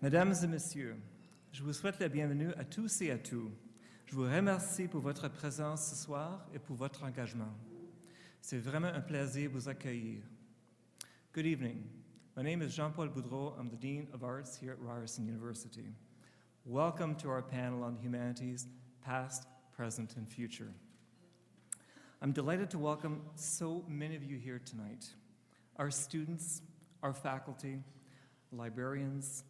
Mesdames et messieurs, je vous souhaite la bienvenue à tous et à toutes. Je vous remercie pour votre présence ce soir et pour votre engagement. C'est vraiment un plaisir de vous accueillir. Good evening. My name is Jean-Paul Boudreau. I'm the Dean of Arts here at Ryerson University. Welcome to our panel on humanities, past, present, and future. I'm delighted to welcome so many of you here tonight. Our students, our faculty, librarians,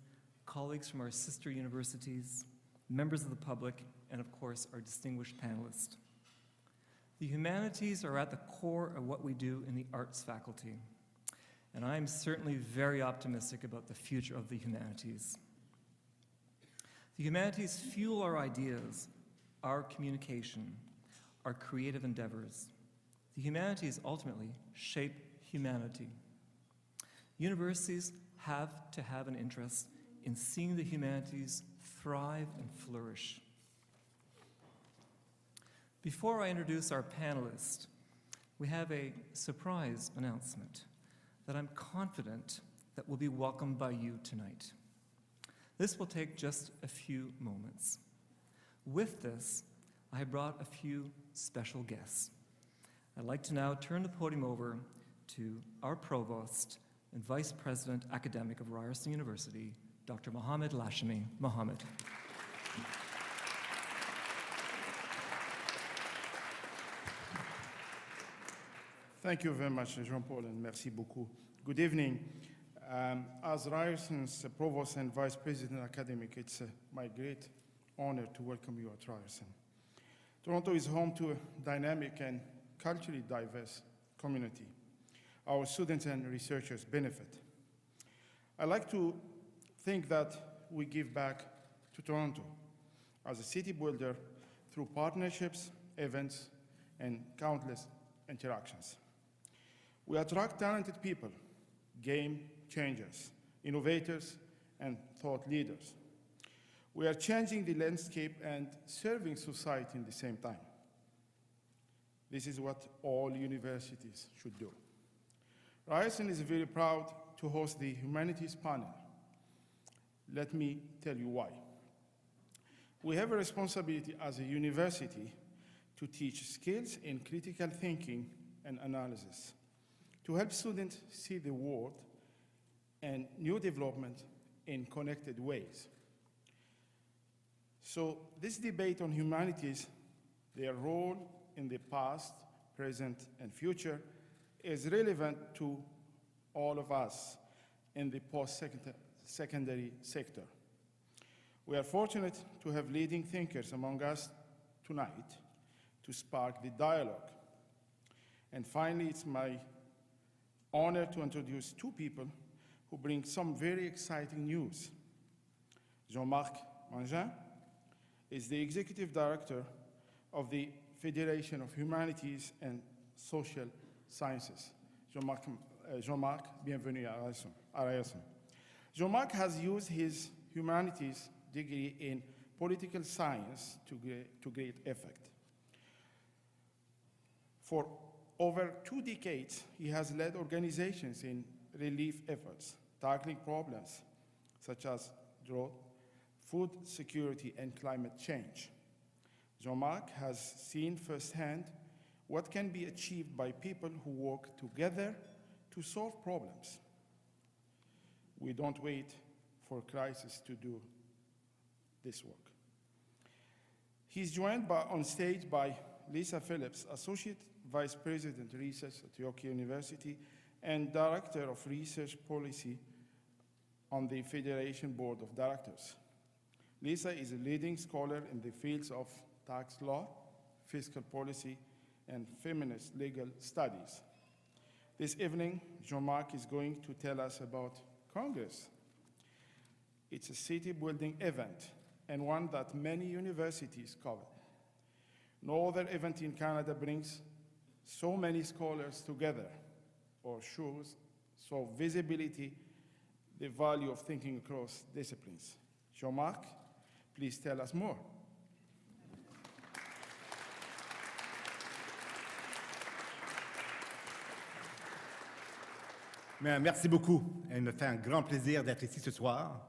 colleagues from our sister universities, members of the public, and of course, our distinguished panelists. The humanities are at the core of what we do in the arts faculty, and I am certainly very optimistic about the future of the humanities. The humanities fuel our ideas, our communication, our creative endeavors. The humanities ultimately shape humanity. Universities have to have an interest in seeing the humanities thrive and flourish. Before I introduce our panelists, we have a surprise announcement that I'm confident that will be welcomed by you tonight. This will take just a few moments. With this, I brought a few special guests. I'd like to now turn the podium over to our Provost and Vice President Academic of Ryerson University, Dr. Mohammed Lashmi. Mohammed. Thank you very much, Jean-Paul, and merci beaucoup. Good evening. As Ryerson's Provost and Vice President Academic, it's my great honor to welcome you at Ryerson. Toronto is home to a dynamic and culturally diverse community. Our students and researchers benefit. I like to think that we give back to Toronto as a city builder through partnerships, events, and countless interactions. We attract talented people, game changers, innovators, and thought leaders. We are changing the landscape and serving society in the same time. This is what all universities should do. Ryerson is very proud to host the Humanities panel. Let me tell you why. We have a responsibility as a university to teach skills in critical thinking and analysis, to help students see the world and new development in connected ways. So this debate on humanities, their role in the past, present, and future is relevant to all of us in the post-secondary sector. We are fortunate to have leading thinkers among us tonight to spark the dialogue. And finally, it's my honor to introduce two people who bring some very exciting news. Jean-Marc Mangin is the Executive Director of the Federation of Humanities and Social Sciences. Jean-Marc, bienvenue à Ralston. Jean-Marc has used his humanities degree in political science to great effect. For over 2 decades, he has led organizations in relief efforts, tackling problems such as drought, food security, and climate change. Jean-Marc has seen firsthand what can be achieved by people who work together to solve problems. We don't wait for crisis to do this work. He's joined on stage by Lisa Phillips, Associate Vice President Research at York University and Director of Research Policy on the Federation Board of Directors. Lisa is a leading scholar in the fields of tax law, fiscal policy, and feminist legal studies. This evening, Jean-Marc is going to tell us about Congress. It's a city-building event and one that many universities cover. No other event in Canada brings so many scholars together or shows so visibility the value of thinking across disciplines. Jean-Marc, please tell us more. Merci beaucoup. Il me fait un grand plaisir d'être ici ce soir.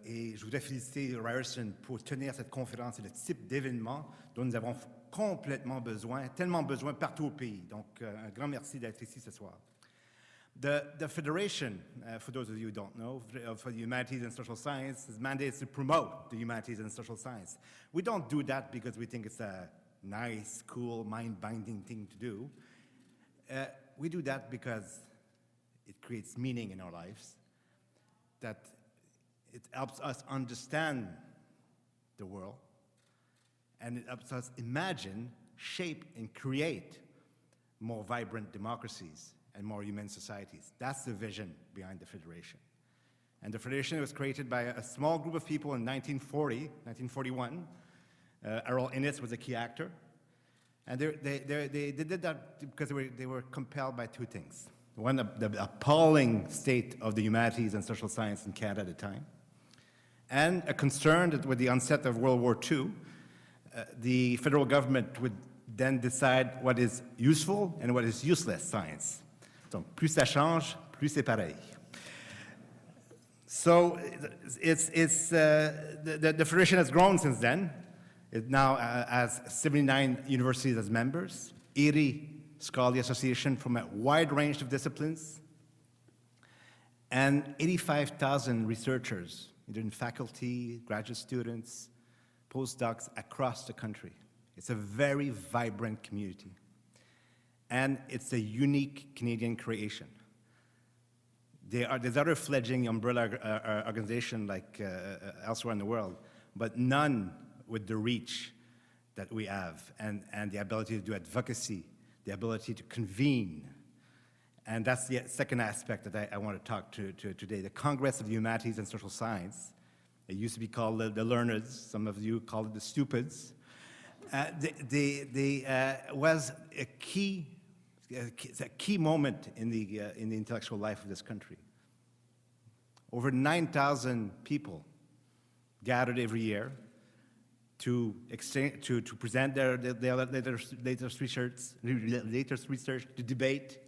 Et je voudrais féliciter Ralston pour tenir cette conférence et le type d'événement dont nous avons complètement besoin, tellement besoin partout au pays. Donc, un grand merci d'être ici ce soir. The Federation, for those of you who don't know, for the Humanities and Social Science, its mandate is to promote the humanities and social science. We don't do that because we think it's a nice, cool, mind-binding thing to do. We do that because it creates meaning in our lives, that it helps us understand the world, and it helps us imagine, shape, and create more vibrant democracies and more human societies. That's the vision behind the Federation. And the Federation was created by a small group of people in 1941. Errol Innes was a key actor. And they did that because they were compelled by two things. One, the appalling state of the humanities and social science in Canada at the time, and a concern that with the onset of World War II, the federal government would then decide what is useful and what is useless science. Donc, plus ça change, plus c'est pareil. So the Federation has grown since then. It now has 79 universities as members, 80 scholarly associations from a wide range of disciplines, and 85,000 researchers, either in faculty, graduate students, postdocs across the country. It's a very vibrant community. And it's a unique Canadian creation. There's other fledgling umbrella organizations like elsewhere in the world, but none with the reach that we have and the ability to do advocacy, the ability to convene. And that's the second aspect that I want to talk to today. The Congress of the Humanities and Social Science. It used to be called the Learneds. Some of you call it the Stupids. Was a key moment in the intellectual life of this country. Over 9,000 people gathered every year to present their latest research, to debate,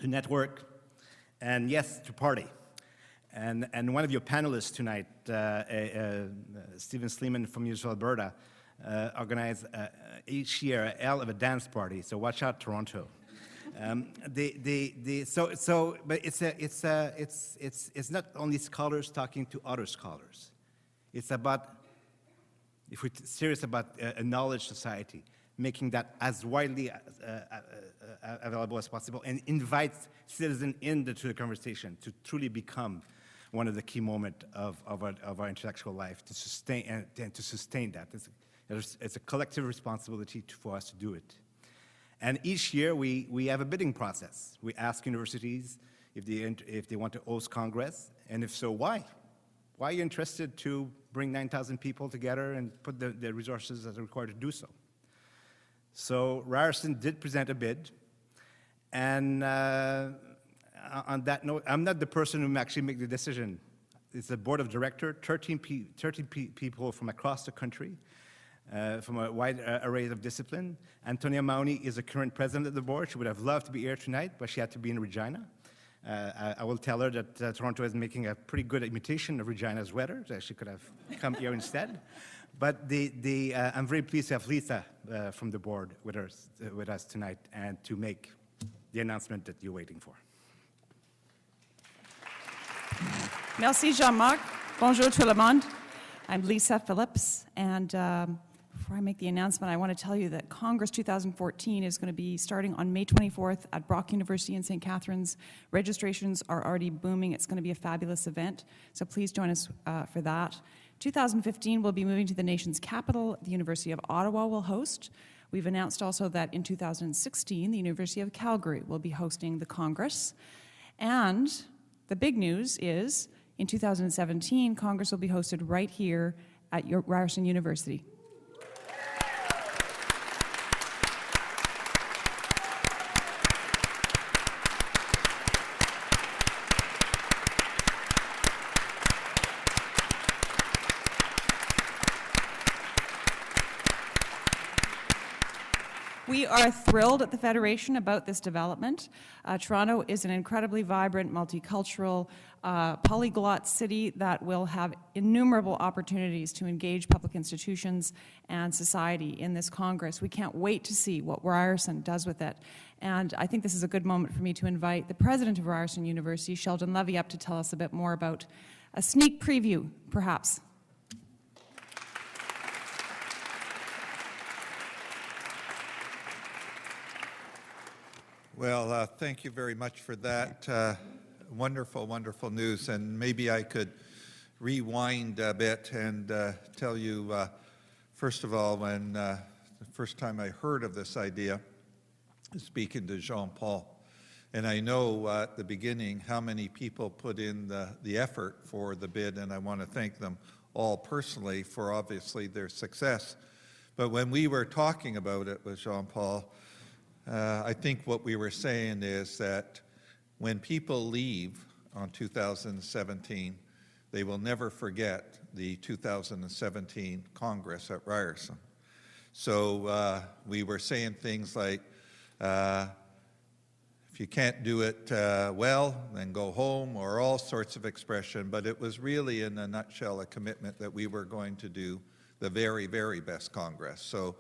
to network, and yes, to party. And one of your panelists tonight, Stephen Slemon from University of Alberta, organize each year a hell of a dance party. So watch out, Toronto. But it's not only scholars talking to other scholars. It's about, if we're serious about a knowledge society, making that as widely available as possible, and invite citizens into the conversation to truly become one of the key moments of our intellectual life, to sustain that. It's a collective responsibility for us to do it. And each year we have a bidding process. We ask universities if they want to host Congress, and if so, why? Why are you interested to bring 9,000 people together and put the resources that are required to do so? So Ralston did present a bid, and on that note, I'm not the person who actually make the decision. It's a board of directors, 13 people from across the country, from a wide array of discipline. Antonia Mahoney is the current president of the board. She would have loved to be here tonight, but she had to be in Regina. I will tell her that Toronto is making a pretty good imitation of Regina's weather, so she could have come here instead. But I'm very pleased to have Lisa from the board with us tonight and to make the announcement that you're waiting for. Merci, Jean-Marc. Bonjour tout le monde. I'm Lisa Phillips, and before I make the announcement, I want to tell you that Congress 2014 is going to be starting on May 24th at Brock University in St. Catharines. Registrations are already booming. It's going to be a fabulous event, so please join us for that. 2015, we'll be moving to the nation's capital. The University of Ottawa will host. We've announced also that in 2016, the University of Calgary will be hosting the Congress. And the big news is, in 2017, Congress will be hosted right here at Ralston University. We are thrilled at the Federation about this development. Toronto is an incredibly vibrant, multicultural, polyglot city that will have innumerable opportunities to engage public institutions and society in this Congress. We can't wait to see what Ryerson does with it. And I think this is a good moment for me to invite the president of Ryerson University, Sheldon Levy, up to tell us a bit more about a sneak preview, perhaps. Well, thank you very much for that wonderful, wonderful news. And maybe I could rewind a bit and tell you, first of all, when the first time I heard of this idea, speaking to Jean-Paul, and I know at the beginning how many people put in the effort for the bid, and I want to thank them all personally for obviously their success. But when we were talking about it with Jean-Paul, I think what we were saying is that when people leave on 2017, they will never forget the 2017 Congress at Ryerson. So we were saying things like, if you can't do it well, then go home, or all sorts of expression, but it was really in a nutshell a commitment that we were going to do the very, very best Congress. So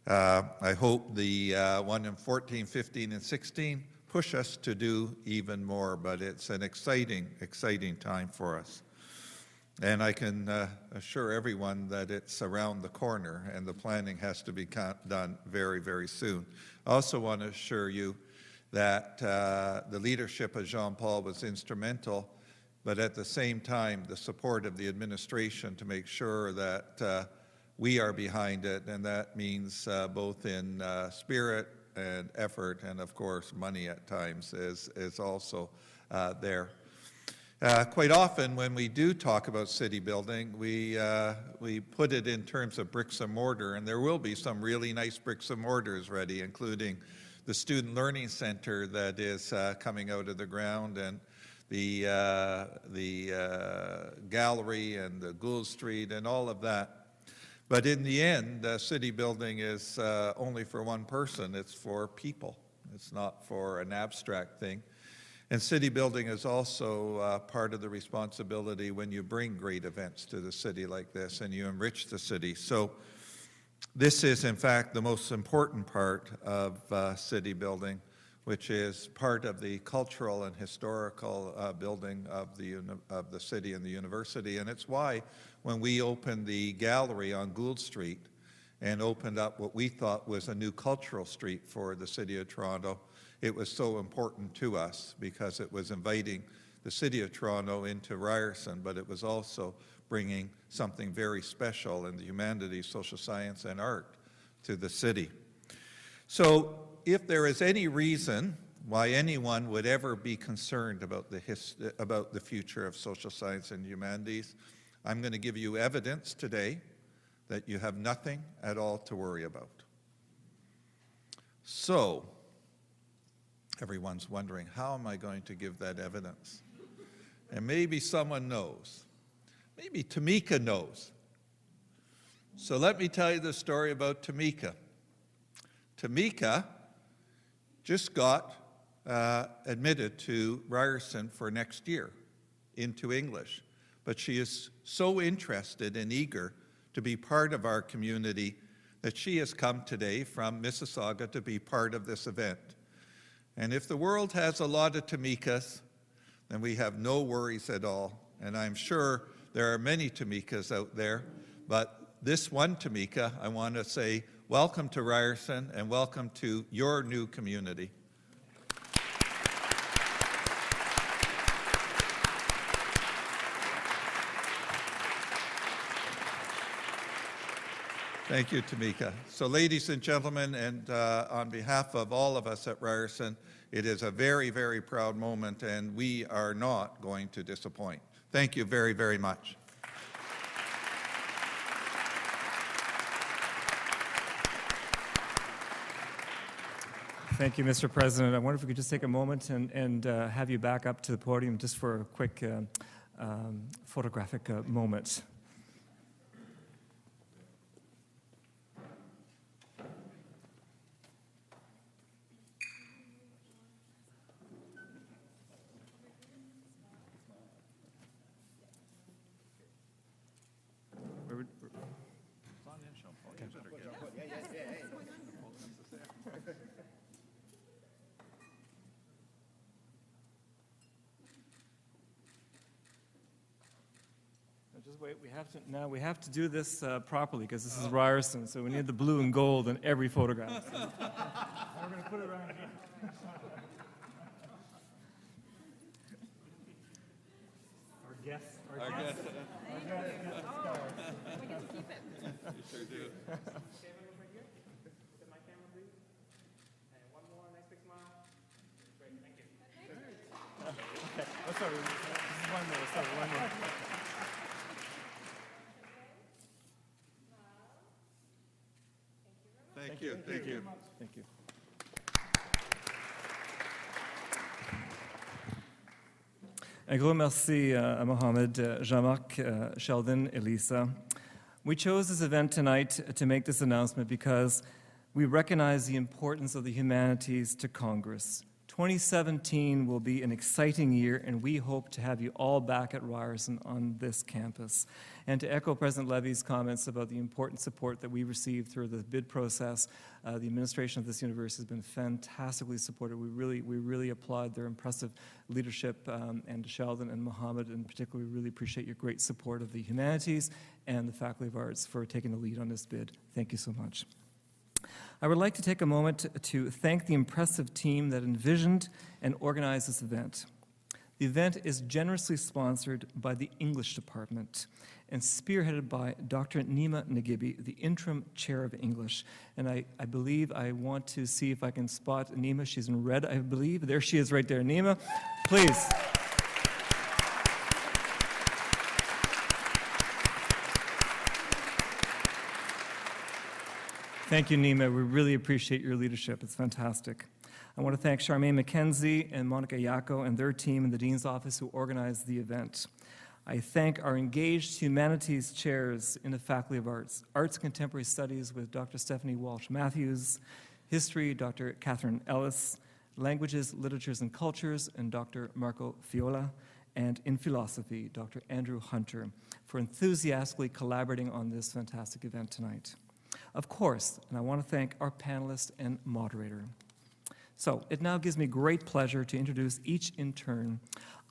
I hope the one in 14, 15, and 16 push us to do even more, but it's an exciting, exciting time for us. And I can assure everyone that it's around the corner and the planning has to be done very, very soon. I also want to assure you that the leadership of Jean-Paul was instrumental, but at the same time, the support of the administration to make sure that we are behind it, and that means both in spirit and effort, and of course money at times is also there. Quite often when we do talk about city building, we put it in terms of bricks and mortar, and there will be some really nice bricks and mortars ready, including the Student Learning Center that is coming out of the ground, and the gallery and the Gould Street and all of that. But in the end, city building is only for one person. It's for people. It's not for an abstract thing. And city building is also part of the responsibility when you bring great events to the city like this and you enrich the city. So this is, in fact, the most important part of city building, which is part of the cultural and historical building of the city and the university. And it's why when we opened the gallery on Gould Street and opened up what we thought was a new cultural street for the City of Toronto, it was so important to us because it was inviting the City of Toronto into Ryerson, but it was also bringing something very special in the humanities, social science, and art to the city. So if there is any reason why anyone would ever be concerned about the future of social science and humanities, I'm going to give you evidence today that you have nothing at all to worry about. So, everyone's wondering, how am I going to give that evidence? And maybe someone knows. Maybe Tamika knows. So let me tell you the story about Tamika. Tamika just got admitted to Ryerson for next year into English. But she is so interested and eager to be part of our community that she has come today from Mississauga to be part of this event. And if the world has a lot of Tamikas, then we have no worries at all. And I'm sure there are many Tamikas out there, but this one Tamika, I want to say welcome to Ryerson and welcome to your new community. Thank you, Tamika. So ladies and gentlemen, and on behalf of all of us at Ryerson, it is a very, very proud moment, and we are not going to disappoint. Thank you very, very much. Thank you, Mr. President. I wonder if we could just take a moment and have you back up to the podium just for a quick photographic moment. Just wait, we have to do this properly, because this is Ryerson, so we need the blue and gold in every photograph. So. We're going to put it around here. Our guests. We get to keep it. You sure do. Oh, sorry, this is one more, sorry, one more. Thank you. Thank you. Thank you. Un gros merci à Mohamed, Jean-Marc, Sheldon, et Lisa. We chose this event tonight to make this announcement because we recognize the importance of the humanities to Congress. 2017 will be an exciting year, and we hope to have you all back at Ryerson on this campus. And to echo President Levy's comments about the important support that we received through the bid process, the administration of this university has been fantastically supportive. We really applaud their impressive leadership, and to Sheldon and Mohammed in particular, we really appreciate your great support of the humanities and the Faculty of Arts for taking the lead on this bid. Thank you so much. I would like to take a moment to thank the impressive team that envisioned and organized this event. The event is generously sponsored by the English department and spearheaded by Dr. Nima Nagibi, the interim chair of English. And I believe I want to see if I can spot Nima. She's in red, I believe. There she is right there. Nima, please. Thank you, Nima. We really appreciate your leadership. It's fantastic. I want to thank Charmaine McKenzie and Monica Yako and their team in the Dean's Office who organized the event. I thank our engaged humanities chairs in the Faculty of Arts, Arts Contemporary Studies with Dr. Stephanie Walsh-Matthews, History, Dr. Catherine Ellis, Languages, Literatures, and Cultures, and Dr. Marco Fiola, and in Philosophy, Dr. Andrew Hunter, for enthusiastically collaborating on this fantastic event tonight. Of course, and I want to thank our panelist and moderator. So it now gives me great pleasure to introduce each in turn.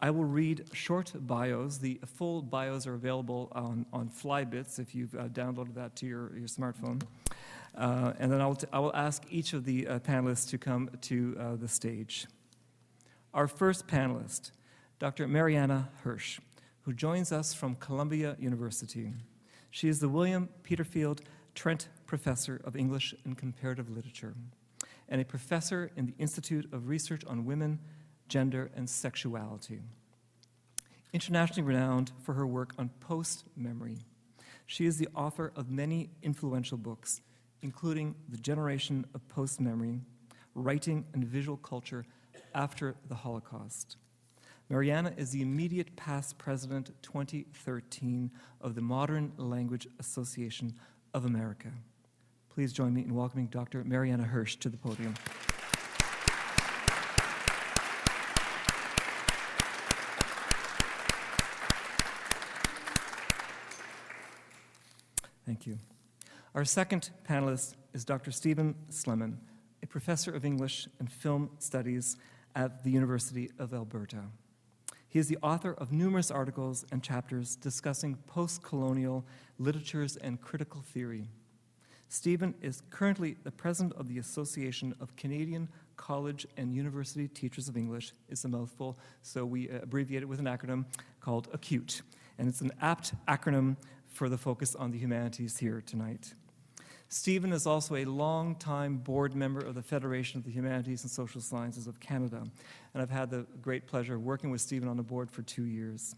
I will read short bios. The full bios are available on Flybits if you've downloaded that to your smartphone. And then I will ask each of the panelists to come to the stage. Our first panelist, Dr. Marianne Hirsch, who joins us from Columbia University. She is the William Peterfield Trent Professor of English and Comparative Literature, and a professor in the Institute of Research on Women, Gender, and Sexuality. Internationally renowned for her work on post-memory, she is the author of many influential books, including The Generation of Post-Memory, Writing and Visual Culture After the Holocaust. Marianne is the immediate past president 2013 of the Modern Language Association of America. Please join me in welcoming Dr. Marianne Hirsch to the podium. Thank you. Our second panelist is Dr. Stephen Slemon, a professor of English and Film Studies at the University of Alberta. He is the author of numerous articles and chapters discussing post-colonial literatures and critical theory. Stephen is currently the president of the Association of Canadian College and University Teachers of English. It's a mouthful, so we abbreviate it with an acronym called ACUTE. And it's an apt acronym for the focus on the humanities here tonight. Stephen is also a longtime board member of the Federation of the Humanities and Social Sciences of Canada, and I've had the great pleasure of working with Stephen on the board for 2 years.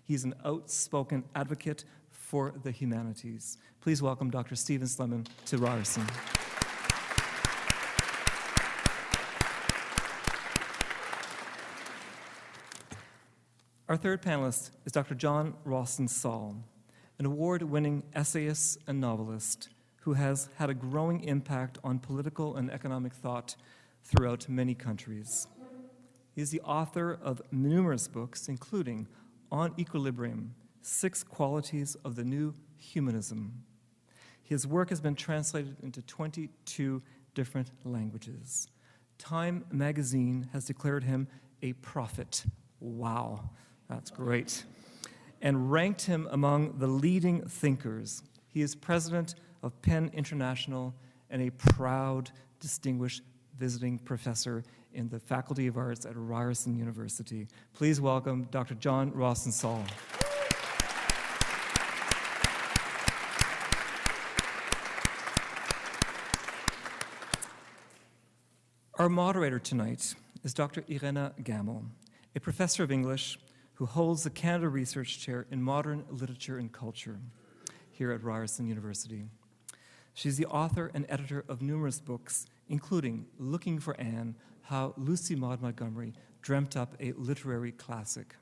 He's an outspoken advocate for the humanities. Please welcome Dr. Stephen Slemon to Ryerson. Our third panelist is Dr. John Ralston Saul, an award-winning essayist and novelist who has had a growing impact on political and economic thought throughout many countries. He is the author of numerous books, including On Equilibrium, 6 Qualities of the New Humanism. His work has been translated into 22 different languages. Time magazine has declared him a prophet. Wow, that's great. and ranked him among the leading thinkers. He is president of Penn International and a proud, distinguished visiting professor in the Faculty of Arts at Ryerson University. Please welcome Dr. John Ralston Saul. Our moderator tonight is Dr. Irena Gamel, a professor of English who holds the Canada Research Chair in Modern Literature and Culture here at Ryerson University. She's the author and editor of numerous books, including Looking for Anne, How Lucy Maud Montgomery Dreamt Up a Literary Classic.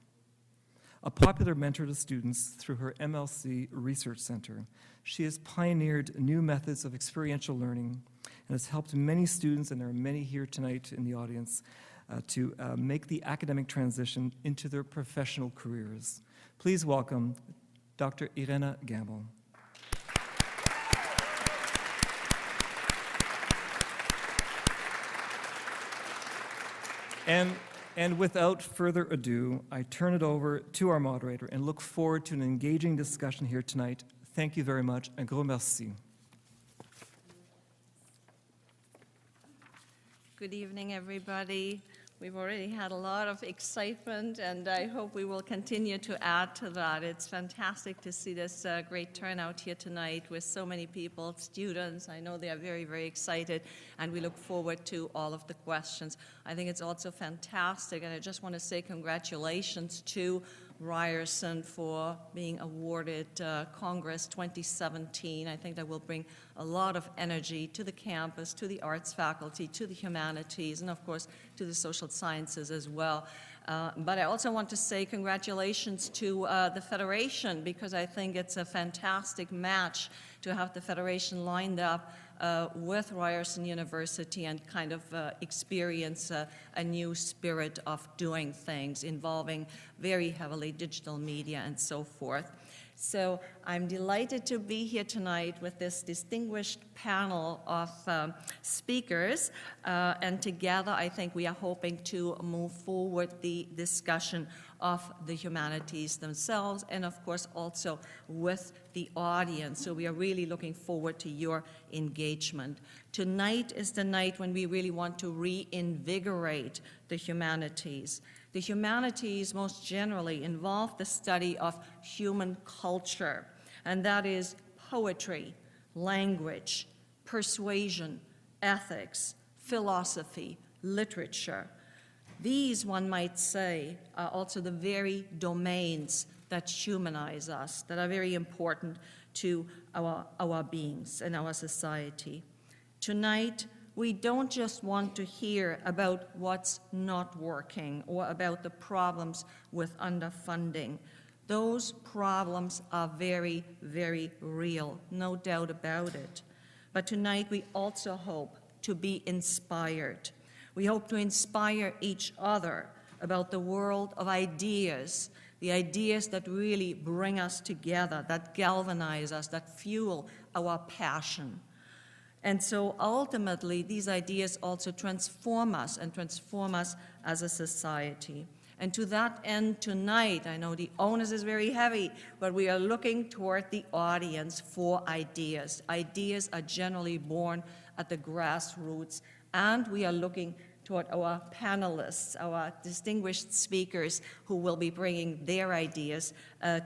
A popular mentor to students through her MLC Research Center, she has pioneered new methods of experiential learning and has helped many students, and there are many here tonight in the audience, to make the academic transition into their professional careers. Please welcome Dr. Irena Gamel. And without further ado, I turn it over to our moderator and look forward to an engaging discussion here tonight. Thank you very much. Un gros merci. Good evening, everybody. We've already had a lot of excitement, and I hope we will continue to add to that. It's fantastic to see this great turnout here tonight with so many people, students. I know they are very, very excited, and we look forward to all of the questions. I think it's also fantastic, and I just want to say congratulations to Ryerson for being awarded Congress 2017. I think that will bring a lot of energy to the campus, to the arts faculty, to the humanities, and of course to the social sciences as well. But I also want to say congratulations to the Federation, because I think it's a fantastic match to have the Federation lined up with Ryerson University and kind of experience a new spirit of doing things involving very heavily digital media and so forth. So I'm delighted to be here tonight with this distinguished panel of speakers, and together I think we are hoping to move forward the discussion of the humanities themselves, and of course also with the audience. So we are really looking forward to your engagement. Tonight is the night when we really want to reinvigorate the humanities. The humanities most generally involve the study of human culture, and that is poetry, language, persuasion, ethics, philosophy, literature. These, one might say, are also the very domains that humanize us, that are very important to our beings and our society. Tonight, we don't just want to hear about what's not working or about the problems with underfunding. Those problems are very, very real, no doubt about it. But tonight we also hope to be inspired. We hope to inspire each other about the world of ideas, the ideas that really bring us together, that galvanize us, that fuel our passion. And so ultimately, these ideas also transform us and transform us as a society. And to that end tonight, I know the onus is very heavy, but we are looking toward the audience for ideas. Ideas are generally born at the grassroots, and we are looking toward our panelists, our distinguished speakers who will be bringing their ideas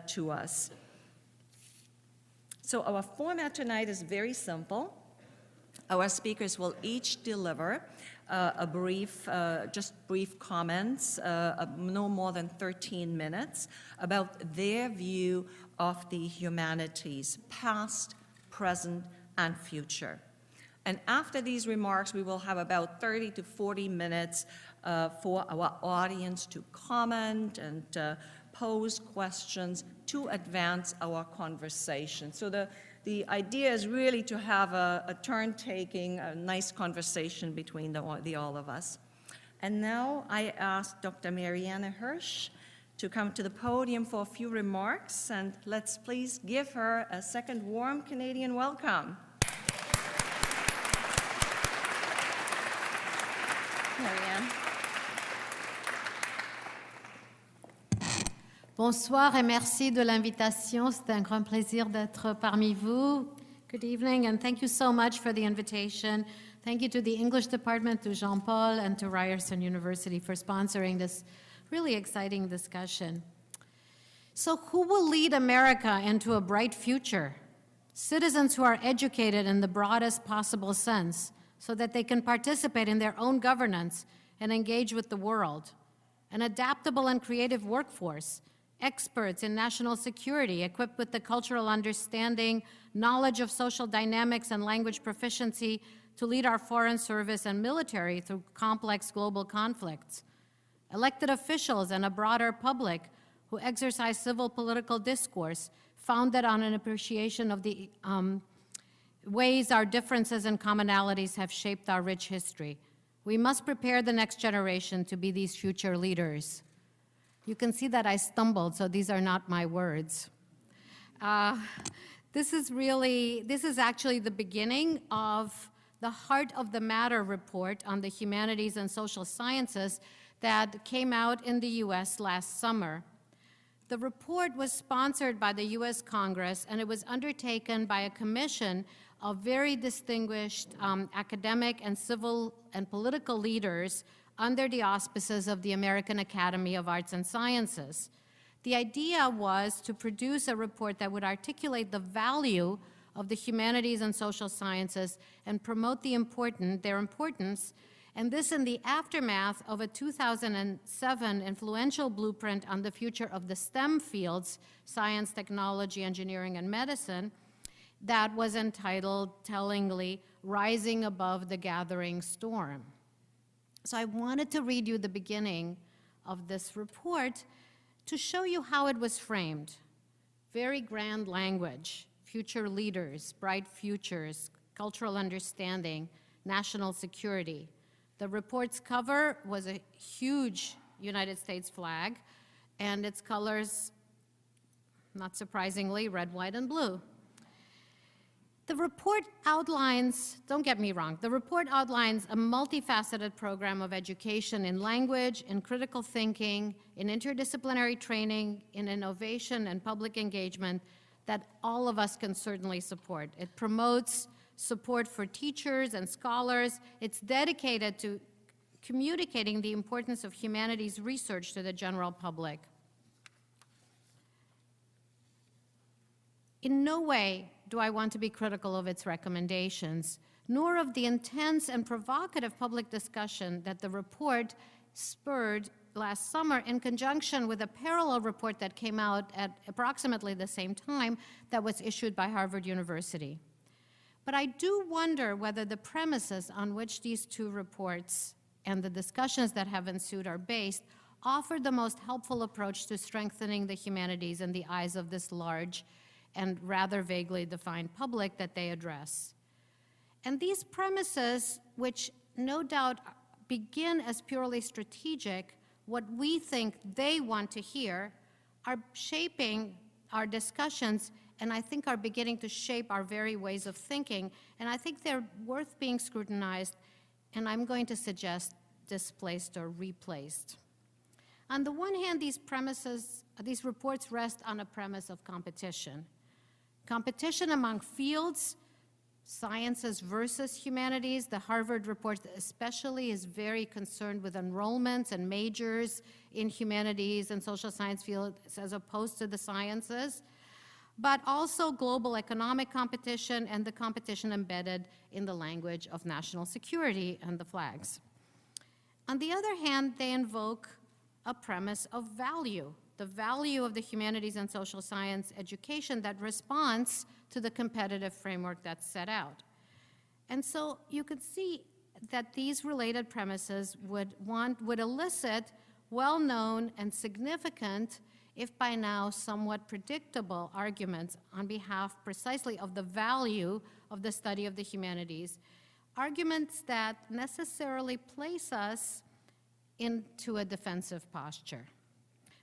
to us. So our format tonight is very simple. Our speakers will each deliver just brief comments, no more than 13 minutes, about their view of the humanities, past, present, and future. And after these remarks, we will have about 30 to 40 minutes for our audience to comment and pose questions to advance our conversation. So the idea is really to have a turn-taking, a nice conversation between all of us. And now I ask Dr. Marianne Hirsch to come to the podium for a few remarks, and let's please give her a second warm Canadian welcome. Marianne. Bonsoir et merci de l'invitation. C'est un grand plaisir d'être parmi vous. Good evening, and thank you so much for the invitation. Thank you to the English department, to Jean-Paul, and to Ryerson University for sponsoring this really exciting discussion. So who will lead America into a bright future? Citizens who are educated in the broadest possible sense so that they can participate in their own governance and engage with the world. An adaptable and creative workforce, experts in national security equipped with the cultural understanding, knowledge of social dynamics, and language proficiency to lead our foreign service and military through complex global conflicts. Elected officials and a broader public who exercise civil political discourse founded on an appreciation of the ways our differences and commonalities have shaped our rich history. We must prepare the next generation to be these future leaders. You can see that I stumbled, so these are not my words. This is actually the beginning of the Heart of the Matter report on the humanities and social sciences that came out in the US last summer. The report was sponsored by the US Congress, and it was undertaken by a commission of very distinguished academic and civil and political leaders under the auspices of the American Academy of Arts and Sciences. The idea was to produce a report that would articulate the value of the humanities and social sciences and promote their importance, and this in the aftermath of a 2007 influential blueprint on the future of the STEM fields, science, technology, engineering, and medicine, that was entitled, tellingly, Rising Above the Gathering Storm. So I wanted to read you the beginning of this report to show you how it was framed. Very grand language, future leaders, bright futures, cultural understanding, national security. The report's cover was a huge United States flag, and its colors, not surprisingly, red, white, and blue. The report outlines, don't get me wrong, the report outlines a multifaceted program of education in language, in critical thinking, in interdisciplinary training, in innovation and public engagement that all of us can certainly support. It promotes support for teachers and scholars. It's dedicated to communicating the importance of humanities research to the general public. In no way do I want to be critical of its recommendations, nor of the intense and provocative public discussion that the report spurred last summer in conjunction with a parallel report that came out at approximately the same time that was issued by Harvard University. But I do wonder whether the premises on which these two reports and the discussions that have ensued are based offer the most helpful approach to strengthening the humanities in the eyes of this large and rather vaguely defined public that they address. And these premises, which no doubt begin as purely strategic, what we think they want to hear, are shaping our discussions, and I think are beginning to shape our very ways of thinking, and I think they're worth being scrutinized, and I'm going to suggest displaced or replaced. On the one hand, these reports rest on a premise of competition. Competition among fields, sciences versus humanities. The Harvard report especially is very concerned with enrollments and majors in humanities and social science fields as opposed to the sciences, but also global economic competition and the competition embedded in the language of national security and the flags. On the other hand, they invoke a premise of value, the value of the humanities and social science education that responds to the competitive framework that's set out. And so you could see that these related premises would elicit well-known and significant, if by now somewhat predictable, arguments on behalf precisely of the value of the study of the humanities, arguments that necessarily place us into a defensive posture.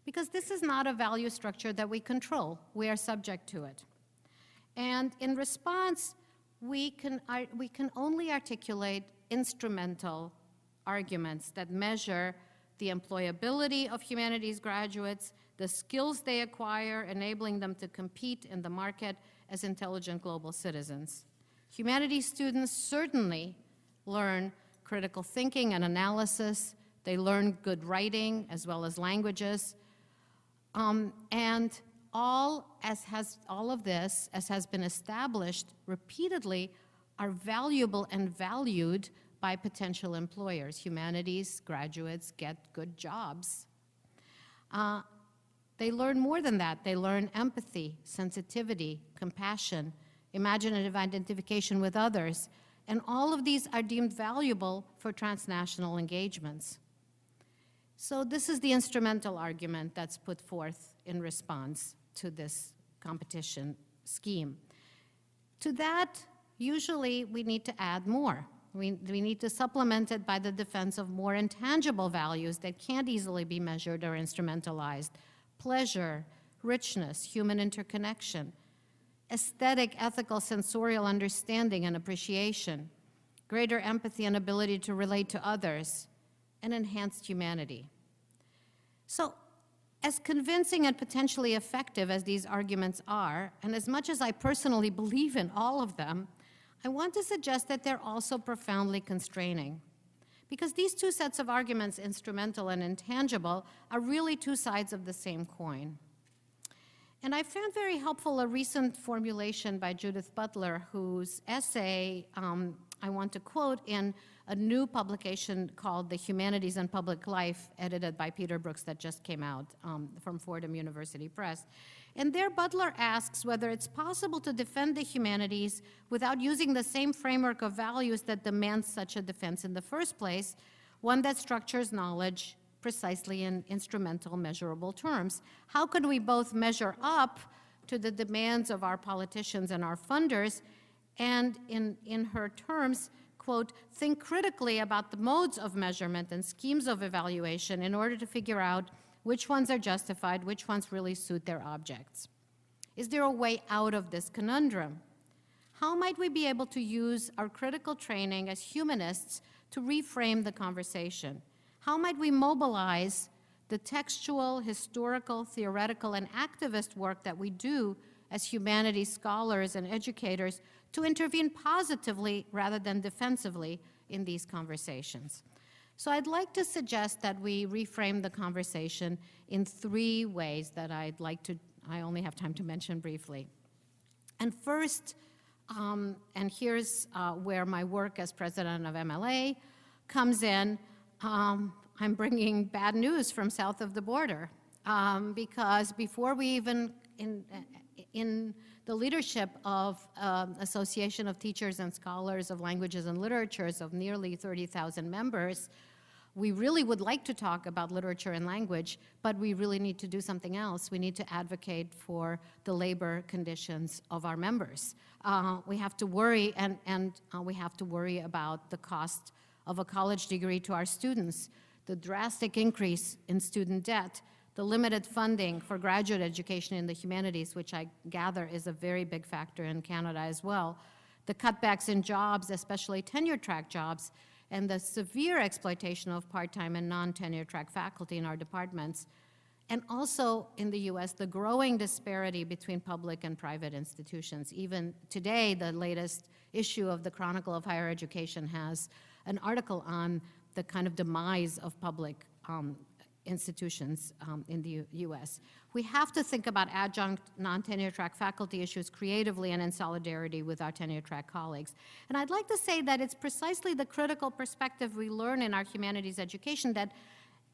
Because this is not a value structure that we control. We are subject to it. And in response, we can only articulate instrumental arguments that measure the employability of humanities graduates, the skills they acquire, enabling them to compete in the market as intelligent global citizens. Humanities students certainly learn critical thinking and analysis. They learn good writing as well as languages. And all of this, as has been established repeatedly, are valuable and valued by potential employers. Humanities graduates get good jobs. They learn more than that. They learn empathy, sensitivity, compassion, imaginative identification with others, and all of these are deemed valuable for transnational engagements. So this is the instrumental argument that's put forth in response to this competition scheme. To that, usually we need to add more. We need to supplement it by the defense of more intangible values that can't easily be measured or instrumentalized. Pleasure, richness, human interconnection, aesthetic, ethical, sensorial understanding and appreciation, greater empathy and ability to relate to others, and enhanced humanity. So, as convincing and potentially effective as these arguments are, and as much as I personally believe in all of them, I want to suggest that they're also profoundly constraining. Because these two sets of arguments, instrumental and intangible, are really two sides of the same coin. And I found very helpful a recent formulation by Judith Butler, whose essay I want to quote in a new publication called The Humanities and Public Life, edited by Peter Brooks, that just came out from Fordham University Press. And there Butler asks whether it's possible to defend the humanities without using the same framework of values that demands such a defense in the first place, one that structures knowledge precisely in instrumental, measurable terms. How can we both measure up to the demands of our politicians and our funders, and in her terms, quote, think critically about the modes of measurement and schemes of evaluation in order to figure out which ones are justified, which ones really suit their objects? Is there a way out of this conundrum? How might we be able to use our critical training as humanists to reframe the conversation? How might we mobilize the textual, historical, theoretical, and activist work that we do as humanities scholars and educators to intervene positively rather than defensively in these conversations? So I'd like to suggest that we reframe the conversation in three ways that I only have time to mention briefly. And first, and here's where my work as president of MLA comes in, I'm bringing bad news from south of the border, because before we even, in the leadership of Association of Teachers and Scholars of Languages and Literatures of nearly 30,000 members, we really would like to talk about literature and language, but we really need to do something else. We need to advocate for the labor conditions of our members. We have to worry, and we have to worry about the cost of a college degree to our students, the drastic increase in student debt, the limited funding for graduate education in the humanities, which I gather is a very big factor in Canada as well, the cutbacks in jobs, especially tenure-track jobs, and the severe exploitation of part-time and non-tenure-track faculty in our departments, and also in the US, the growing disparity between public and private institutions. Even today, the latest issue of the Chronicle of Higher Education has an article on the kind of demise of public institutions in the US. We have to think about adjunct non-tenure track faculty issues creatively and in solidarity with our tenure track colleagues. And I'd like to say that it's precisely the critical perspective we learn in our humanities education that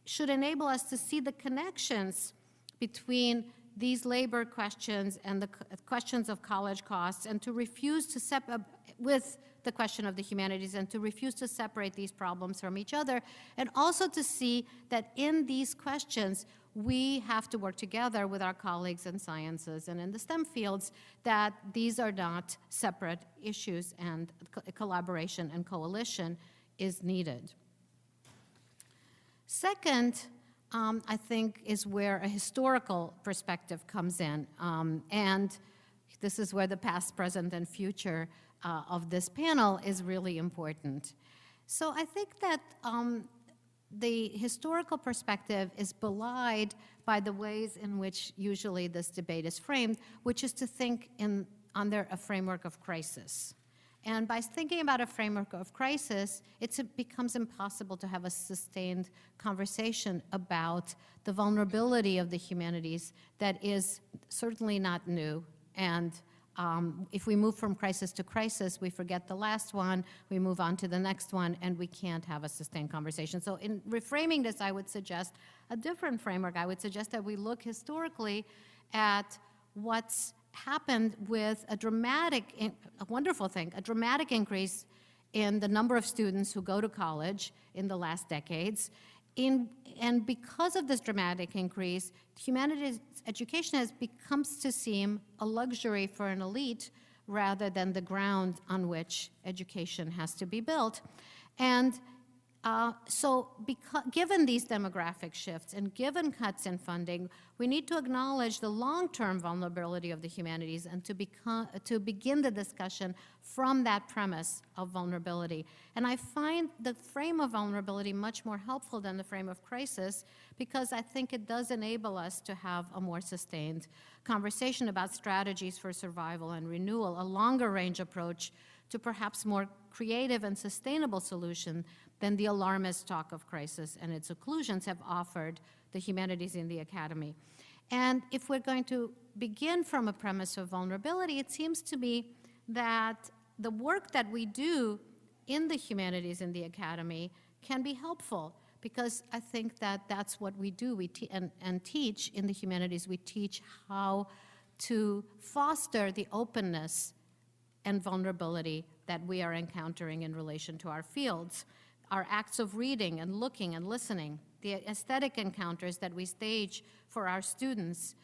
should enable us to see the connections between these labor questions and the questions of college costs, and to refuse to with the question of the humanities, and to refuse to separate these problems from each other, and also to see that in these questions we have to work together with our colleagues in sciences and in the STEM fields, that these are not separate issues, and collaboration and coalition is needed. Second, I think, is where a historical perspective comes in, and this is where the past, present, and future of this panel is really important. So I think that the historical perspective is belied by the ways in which usually this debate is framed, which is to think under a framework of crisis. And by thinking about a framework of crisis, it becomes impossible to have a sustained conversation about the vulnerability of the humanities that is certainly not new. And if we move from crisis to crisis, we forget the last one, we move on to the next one, and we can't have a sustained conversation. So in reframing this, I would suggest a different framework. I would suggest that we look historically at what's happened with a wonderful thing, a dramatic increase in the number of students who go to college in the last decades. And because of this dramatic increase, humanities education comes to seem a luxury for an elite rather than the ground on which education has to be built. And given these demographic shifts and given cuts in funding, we need to acknowledge the long-term vulnerability of the humanities and to begin the discussion from that premise of vulnerability. And I find the frame of vulnerability much more helpful than the frame of crisis, because I think it does enable us to have a more sustained conversation about strategies for survival and renewal, a longer range approach to perhaps more creative and sustainable solution than the alarmist talk of crisis and its occlusions have offered the humanities in the academy. And if we're going to begin from a premise of vulnerability, it seems to me that the work that we do in the humanities in the academy can be helpful, because I think that that's what we do. We teach in the humanities. We teach how to foster the openness and vulnerability that we are encountering in relation to our fields. Our acts of reading and looking and listening, the aesthetic encounters that we stage for our students,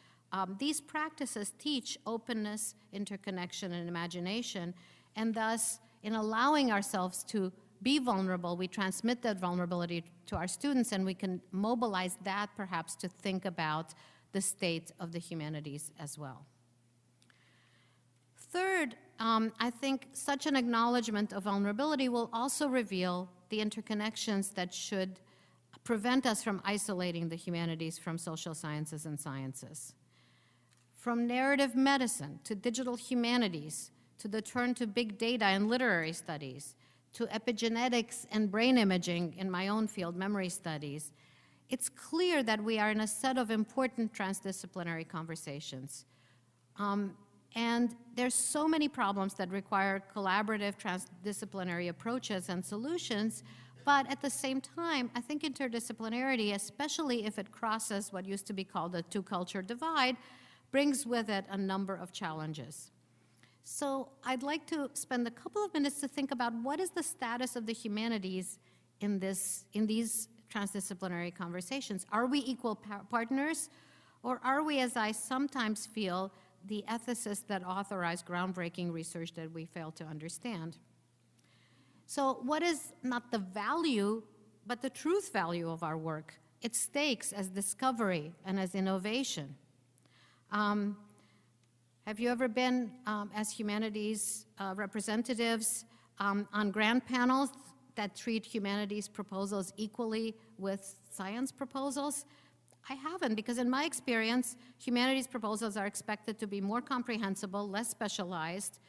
these practices teach openness, interconnection, and imagination, and thus, in allowing ourselves to be vulnerable, we transmit that vulnerability to our students, and we can mobilize that perhaps to think about the state of the humanities as well. Third, I think such an acknowledgement of vulnerability will also reveal the interconnections that should prevent us from isolating the humanities from social sciences and sciences. From narrative medicine to digital humanities, to the turn to big data and literary studies, to epigenetics and brain imaging in my own field, memory studies, it's clear that we are in a set of important transdisciplinary conversations. And there's so many problems that require collaborative transdisciplinary approaches and solutions, but at the same time, I think interdisciplinarity, especially if it crosses what used to be called the two-culture divide, brings with it a number of challenges. So I'd like to spend a couple of minutes to think about what is the status of the humanities in these transdisciplinary conversations. Are we equal partners, or are we, as I sometimes feel, the ethicists that authorize groundbreaking research that we fail to understand? So what is not the value, but the truth value of our work? Its stakes as discovery and as innovation. Have you ever been, as humanities representatives, on grant panels that treat humanities proposals equally with science proposals? I haven't, because in my experience, humanities proposals are expected to be more comprehensible, less specialized.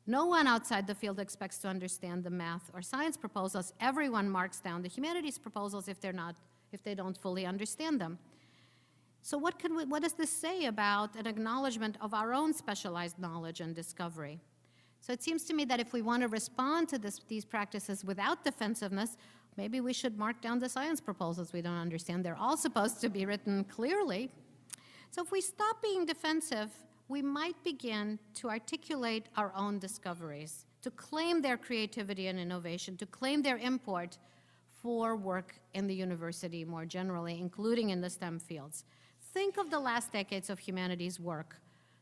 No one outside the field expects to understand the math or science proposals. Everyone marks down the humanities proposals if they don't fully understand them. So what does this say about an acknowledgement of our own specialized knowledge and discovery? So it seems to me that if we want to respond to these practices without defensiveness, maybe we should mark down the science proposals we don't understand. They're all supposed to be written clearly. So if we stop being defensive, we might begin to articulate our own discoveries, to claim their creativity and innovation, to claim their import for work in the university more generally, including in the STEM fields. Think of the last decades of humanities work.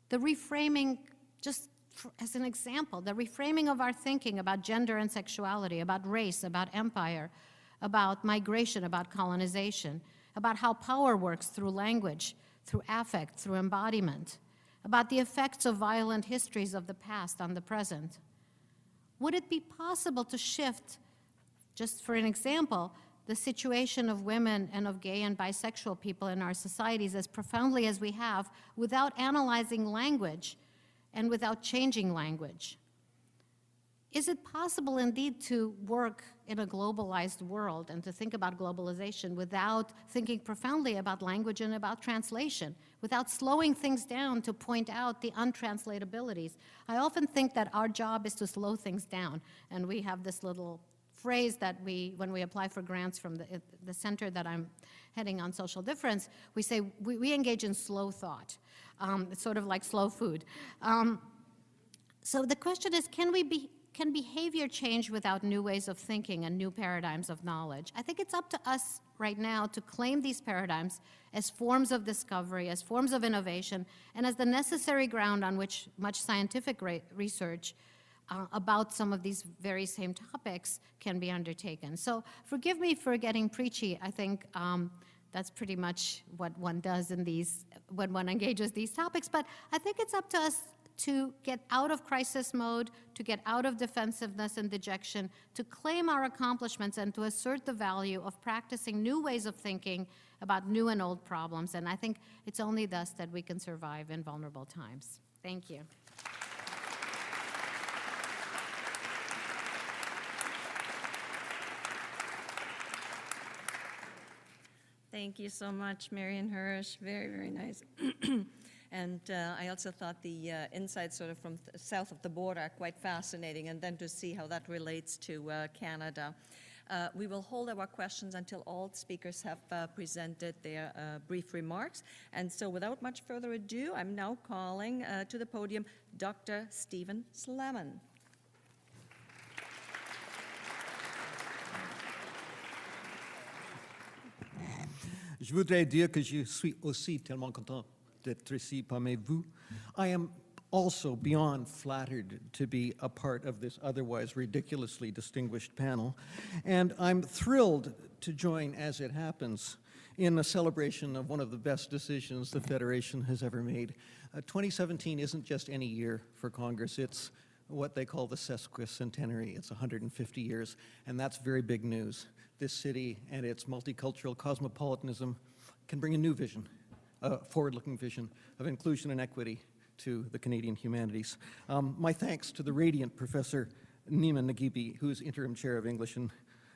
The reframing, just as an example, the reframing of our thinking about gender and sexuality, about race, about empire, about migration, about colonization, about how power works through language, through affect, through embodiment, about the effects of violent histories of the past on the present. Would it be possible to shift, just for an example, the situation of women and of gay and bisexual people in our societies as profoundly as we have without analyzing language and without changing language? Is it possible indeed to work in a globalized world and to think about globalization without thinking profoundly about language and about translation, without slowing things down to point out the untranslatabilities? I often think that our job is to slow things down, and we have this little phrase that when we apply for grants from the center that I'm heading on social difference, we say we engage in slow thought. It's sort of like slow food. So the question is, can behavior change without new ways of thinking and new paradigms of knowledge? I think it's up to us right now to claim these paradigms as forms of discovery, as forms of innovation, and as the necessary ground on which much scientific research about some of these very same topics can be undertaken. So forgive me for getting preachy. I think that's pretty much what one does when one engages these topics. But I think it's up to us to get out of crisis mode, to get out of defensiveness and dejection, to claim our accomplishments and to assert the value of practicing new ways of thinking about new and old problems. And I think it's only thus that we can survive in vulnerable times. Thank you. Thank you so much, Marianne Hirsch. Very, very nice. And I also thought the insights sort of from south of the border are quite fascinating, and then to see how that relates to Canada. We will hold our questions until all speakers have presented their brief remarks. And so without much further ado, I'm now calling to the podium Dr. Stephen Slemon. Je voudrais dire que je suis aussi tellement content d'être ici parmi vous. I am also beyond flattered to be a part of this otherwise ridiculously distinguished panel, and I'm thrilled to join, as it happens, in a celebration of one of the best decisions the Federation has ever made. 2017 isn't just any year for Congress, it's what they call the sesquicentenary. It's 150 years, and that's very big news. This city and its multicultural cosmopolitanism can bring a new vision, a forward-looking vision of inclusion and equity to the Canadian humanities. My thanks to the radiant Professor Nima Nagibi, who's interim chair of English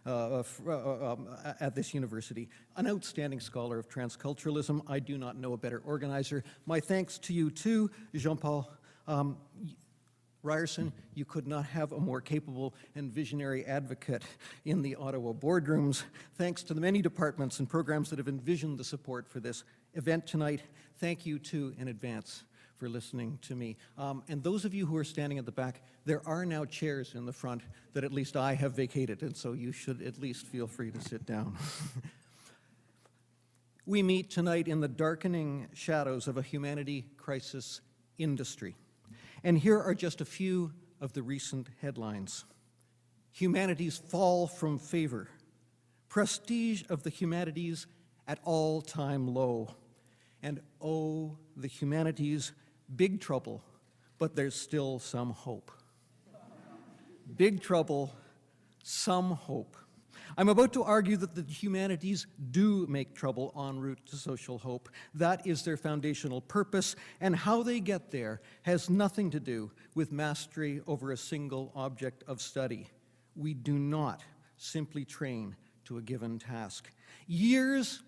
at this university, an outstanding scholar of transculturalism. I do not know a better organizer. My thanks to you too, Jean-Paul. Ryerson, you could not have a more capable and visionary advocate in the Ottawa boardrooms. Thanks to the many departments and programs that have envisioned the support for this event tonight. Thank you too in advance for listening to me. And those of you who are standing at the back, there are now chairs in the front that at least I have vacated, and so you should at least feel free to sit down. We meet tonight in the darkening shadows of a humanity crisis industry. And here are just a few of the recent headlines. Humanities fall from favor. Prestige of the humanities at all-time low. And oh, the humanities, big trouble, but there's still some hope. Big trouble, some hope. I'm about to argue that the humanities do make trouble en route to social hope. That is their foundational purpose, and how they get there has nothing to do with mastery over a single object of study. We do not simply train to a given task. Years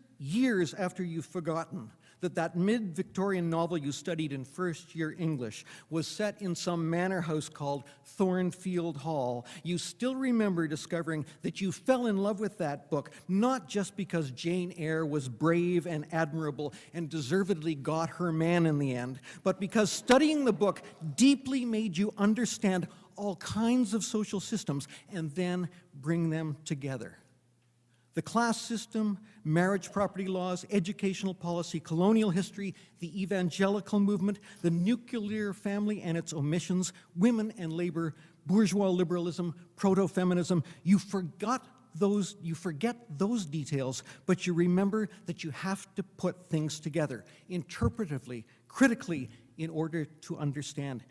after you've forgotten that mid-Victorian novel you studied in first-year English was set in some manor house called Thornfield Hall, you still remember discovering that you fell in love with that book, not just because Jane Eyre was brave and admirable and deservedly got her man in the end, but because studying the book deeply made you understand all kinds of social systems and then bring them together. The class system, marriage property laws, educational policy, colonial history, the evangelical movement, the nuclear family and its omissions, women and labor, bourgeois liberalism, proto-feminism. You forget those details, but you remember that you have to put things together, interpretively, critically, in order to understand.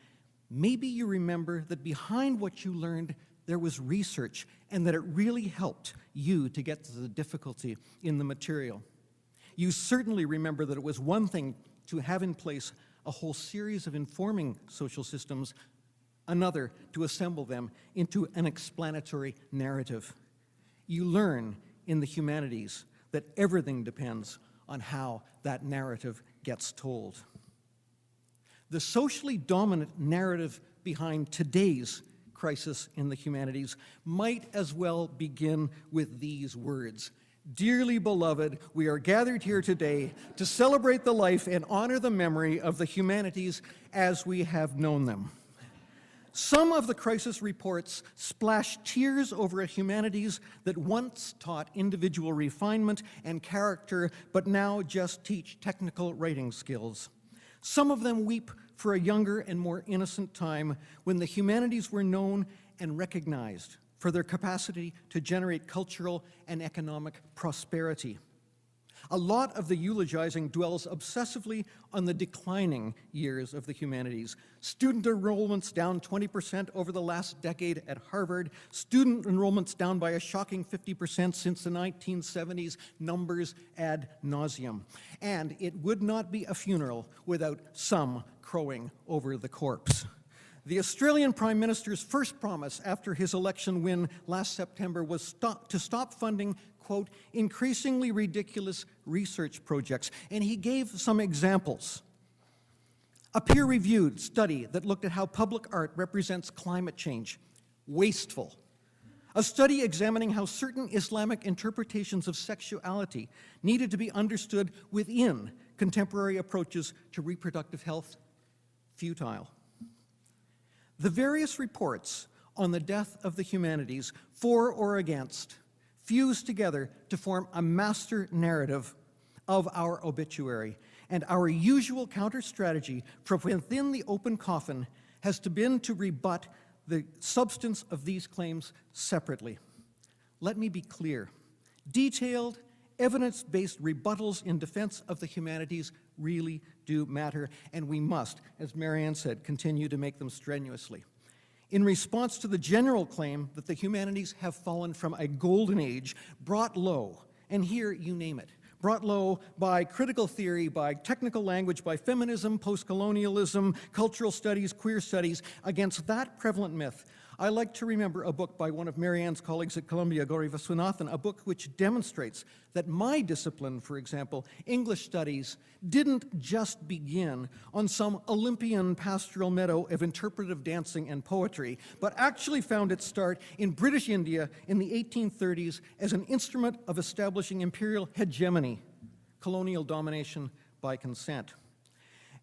Maybe you remember that behind what you learned, there was research, and that it really helped you to get to the difficulty in the material. You certainly remember that it was one thing to have in place a whole series of informing social systems, another to assemble them into an explanatory narrative. You learn in the humanities that everything depends on how that narrative gets told. The socially dominant narrative behind today's crisis in the humanities might as well begin with these words. Dearly beloved, we are gathered here today to celebrate the life and honor the memory of the humanities as we have known them. Some of the crisis reports splash tears over a humanities that once taught individual refinement and character, but now just teach technical writing skills. Some of them weep for a younger and more innocent time when the humanities were known and recognized for their capacity to generate cultural and economic prosperity. A lot of the eulogizing dwells obsessively on the declining years of the humanities. Student enrollments down 20% over the last decade at Harvard, student enrollments down by a shocking 50% since the 1970s, numbers ad nauseum. And it would not be a funeral without some crowing over the corpse. The Australian Prime Minister's first promise after his election win last September was to stop funding, quote, increasingly ridiculous research projects, and he gave some examples. A peer-reviewed study that looked at how public art represents climate change, wasteful. A study examining how certain Islamic interpretations of sexuality needed to be understood within contemporary approaches to reproductive health, futile. The various reports on the death of the humanities, for or against, fuse together to form a master narrative of our obituary, and our usual counter-strategy from within the open coffin has been to rebut the substance of these claims separately. Let me be clear. Detailed, evidence-based rebuttals in defense of the humanities really do matter, and we must, as Marianne said, continue to make them strenuously. In response to the general claim that the humanities have fallen from a golden age, brought low, and here you name it, brought low by critical theory, by technical language, by feminism, post-colonialism, cultural studies, queer studies, against that prevalent myth, I like to remember a book by one of Marianne's colleagues at Columbia, Gauri Viswanathan, a book which demonstrates that my discipline, for example, English studies, didn't just begin on some Olympian pastoral meadow of interpretive dancing and poetry, but actually found its start in British India in the 1830s as an instrument of establishing imperial hegemony, colonial domination by consent.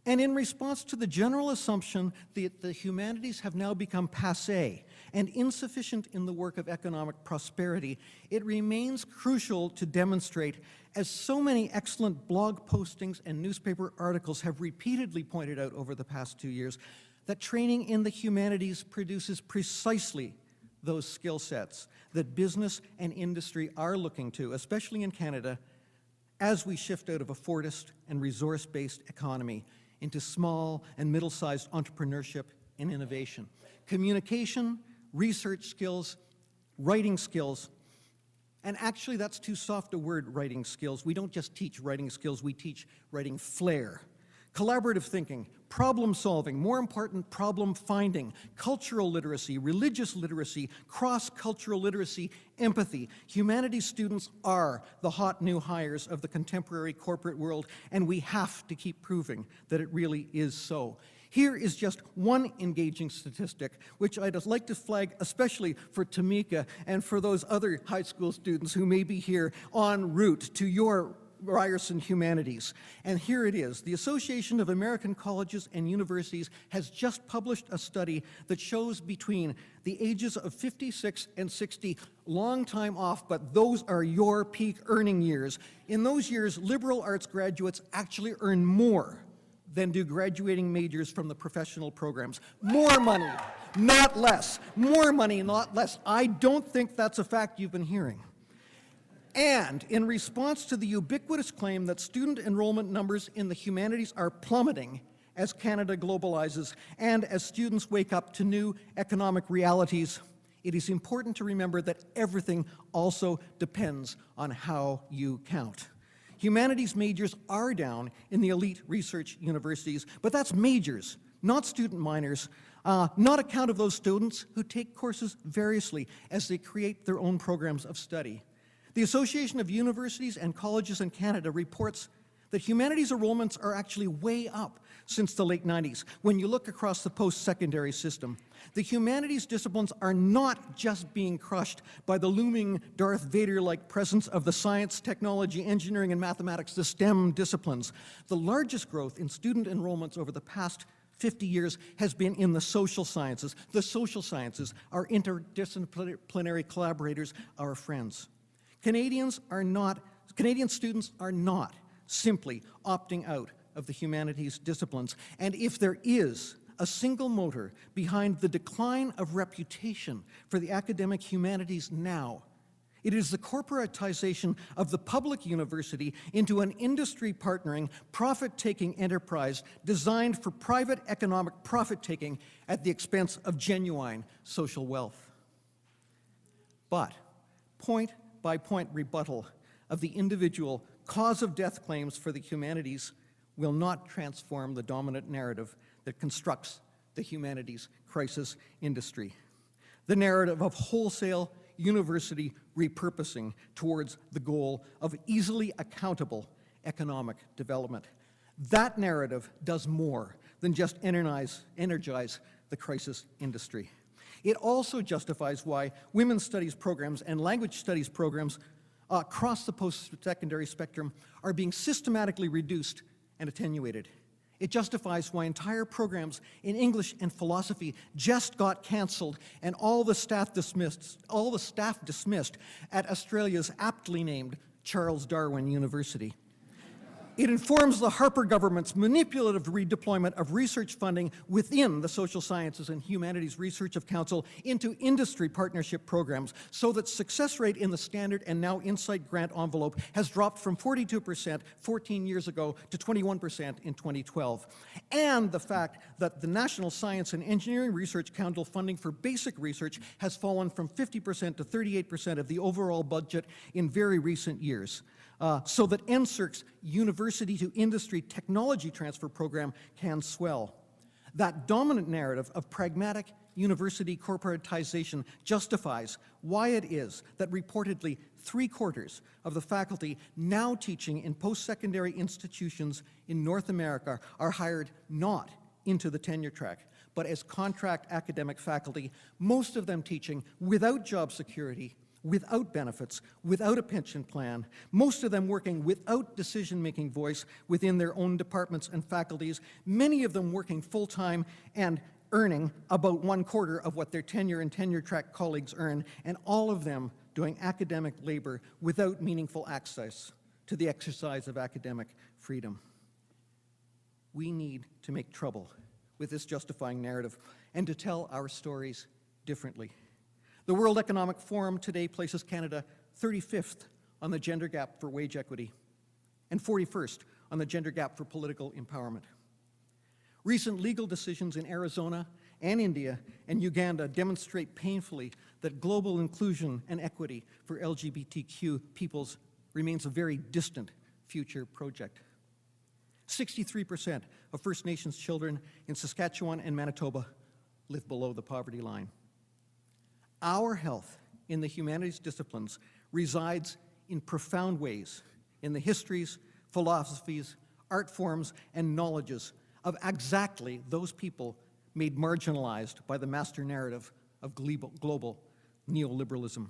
And in response to the general assumption that the humanities have now become passé and insufficient in the work of economic prosperity, it remains crucial to demonstrate, as so many excellent blog postings and newspaper articles have repeatedly pointed out over the past 2 years, that training in the humanities produces precisely those skill sets that business and industry are looking to, especially in Canada, as we shift out of a Fordist and resource-based economy into small and middle-sized entrepreneurship and innovation. Communication, research skills, writing skills, and actually that's too soft a word, writing skills. We don't just teach writing skills, we teach writing flair. Collaborative thinking, problem solving, more important, problem finding, cultural literacy, religious literacy, cross-cultural literacy, empathy. Humanities students are the hot new hires of the contemporary corporate world, and we have to keep proving that it really is so. Here is just one engaging statistic, which I'd like to flag especially for Tamika and for those other high school students who may be here en route to your Ryerson Humanities. And here it is. The Association of American Colleges and Universities has just published a study that shows between the ages of 56 and 60, long time off, but those are your peak earning years. In those years, liberal arts graduates actually earn more than do graduating majors from the professional programs. More money, not less. More money, not less. I don't think that's a fact you've been hearing. And in response to the ubiquitous claim that student enrollment numbers in the humanities are plummeting as Canada globalizes and as students wake up to new economic realities, it is important to remember that everything also depends on how you count. Humanities majors are down in the elite research universities, but that's majors, not student minors, not a count of those students who take courses variously as they create their own programs of study. The Association of Universities and Colleges in Canada reports that humanities enrollments are actually way up since the late 90s when you look across the post-secondary system. The humanities disciplines are not just being crushed by the looming Darth Vader-like presence of the science, technology, engineering, and mathematics, the STEM disciplines. The largest growth in student enrollments over the past 50 years has been in the social sciences. The social sciences, our interdisciplinary collaborators, our friends. Canadian students are not simply opting out of the humanities disciplines. And if there is a single motor behind the decline of reputation for the academic humanities now, it is the corporatization of the public university into an industry-partnering, profit-taking enterprise designed for private economic profit-taking at the expense of genuine social wealth. But point-by-point rebuttal of the individual cause-of-death claims for the humanities will not transform the dominant narrative that constructs the humanities crisis industry. The narrative of wholesale university repurposing towards the goal of easily accountable economic development. That narrative does more than just energize the crisis industry. It also justifies why women's studies programs and language studies programs across the post-secondary spectrum are being systematically reduced and attenuated. It justifies why entire programs in English and philosophy just got canceled and all the staff dismissed at Australia's aptly named Charles Darwin University. It informs the Harper government's manipulative redeployment of research funding within the Social Sciences and Humanities Research Council into industry partnership programs so that success rate in the Standard and now Insight grant envelope has dropped from 42% 14 years ago to 21% in 2012. And the fact that the National Science and Engineering Research Council funding for basic research has fallen from 50% to 38% of the overall budget in very recent years. So that NSERC's University to Industry Technology Transfer Program can swell. That dominant narrative of pragmatic university corporatization justifies why it is that reportedly 3/4 of the faculty now teaching in post-secondary institutions in North America are hired not into the tenure track, but as contract academic faculty, most of them teaching without job security, without benefits, without a pension plan, most of them working without decision-making voice within their own departments and faculties, many of them working full-time and earning about 1/4 of what their tenure and tenure-track colleagues earn, and all of them doing academic labor without meaningful access to the exercise of academic freedom. We need to make trouble with this justifying narrative and to tell our stories differently. The World Economic Forum today places Canada 35th on the gender gap for wage equity and 41st on the gender gap for political empowerment. Recent legal decisions in Arizona and India and Uganda demonstrate painfully that global inclusion and equity for LGBTQ peoples remains a very distant future project. 63% of First Nations children in Saskatchewan and Manitoba live below the poverty line. Our health in the humanities disciplines resides in profound ways in the histories, philosophies, art forms, and knowledges of exactly those people made marginalized by the master narrative of global neoliberalism.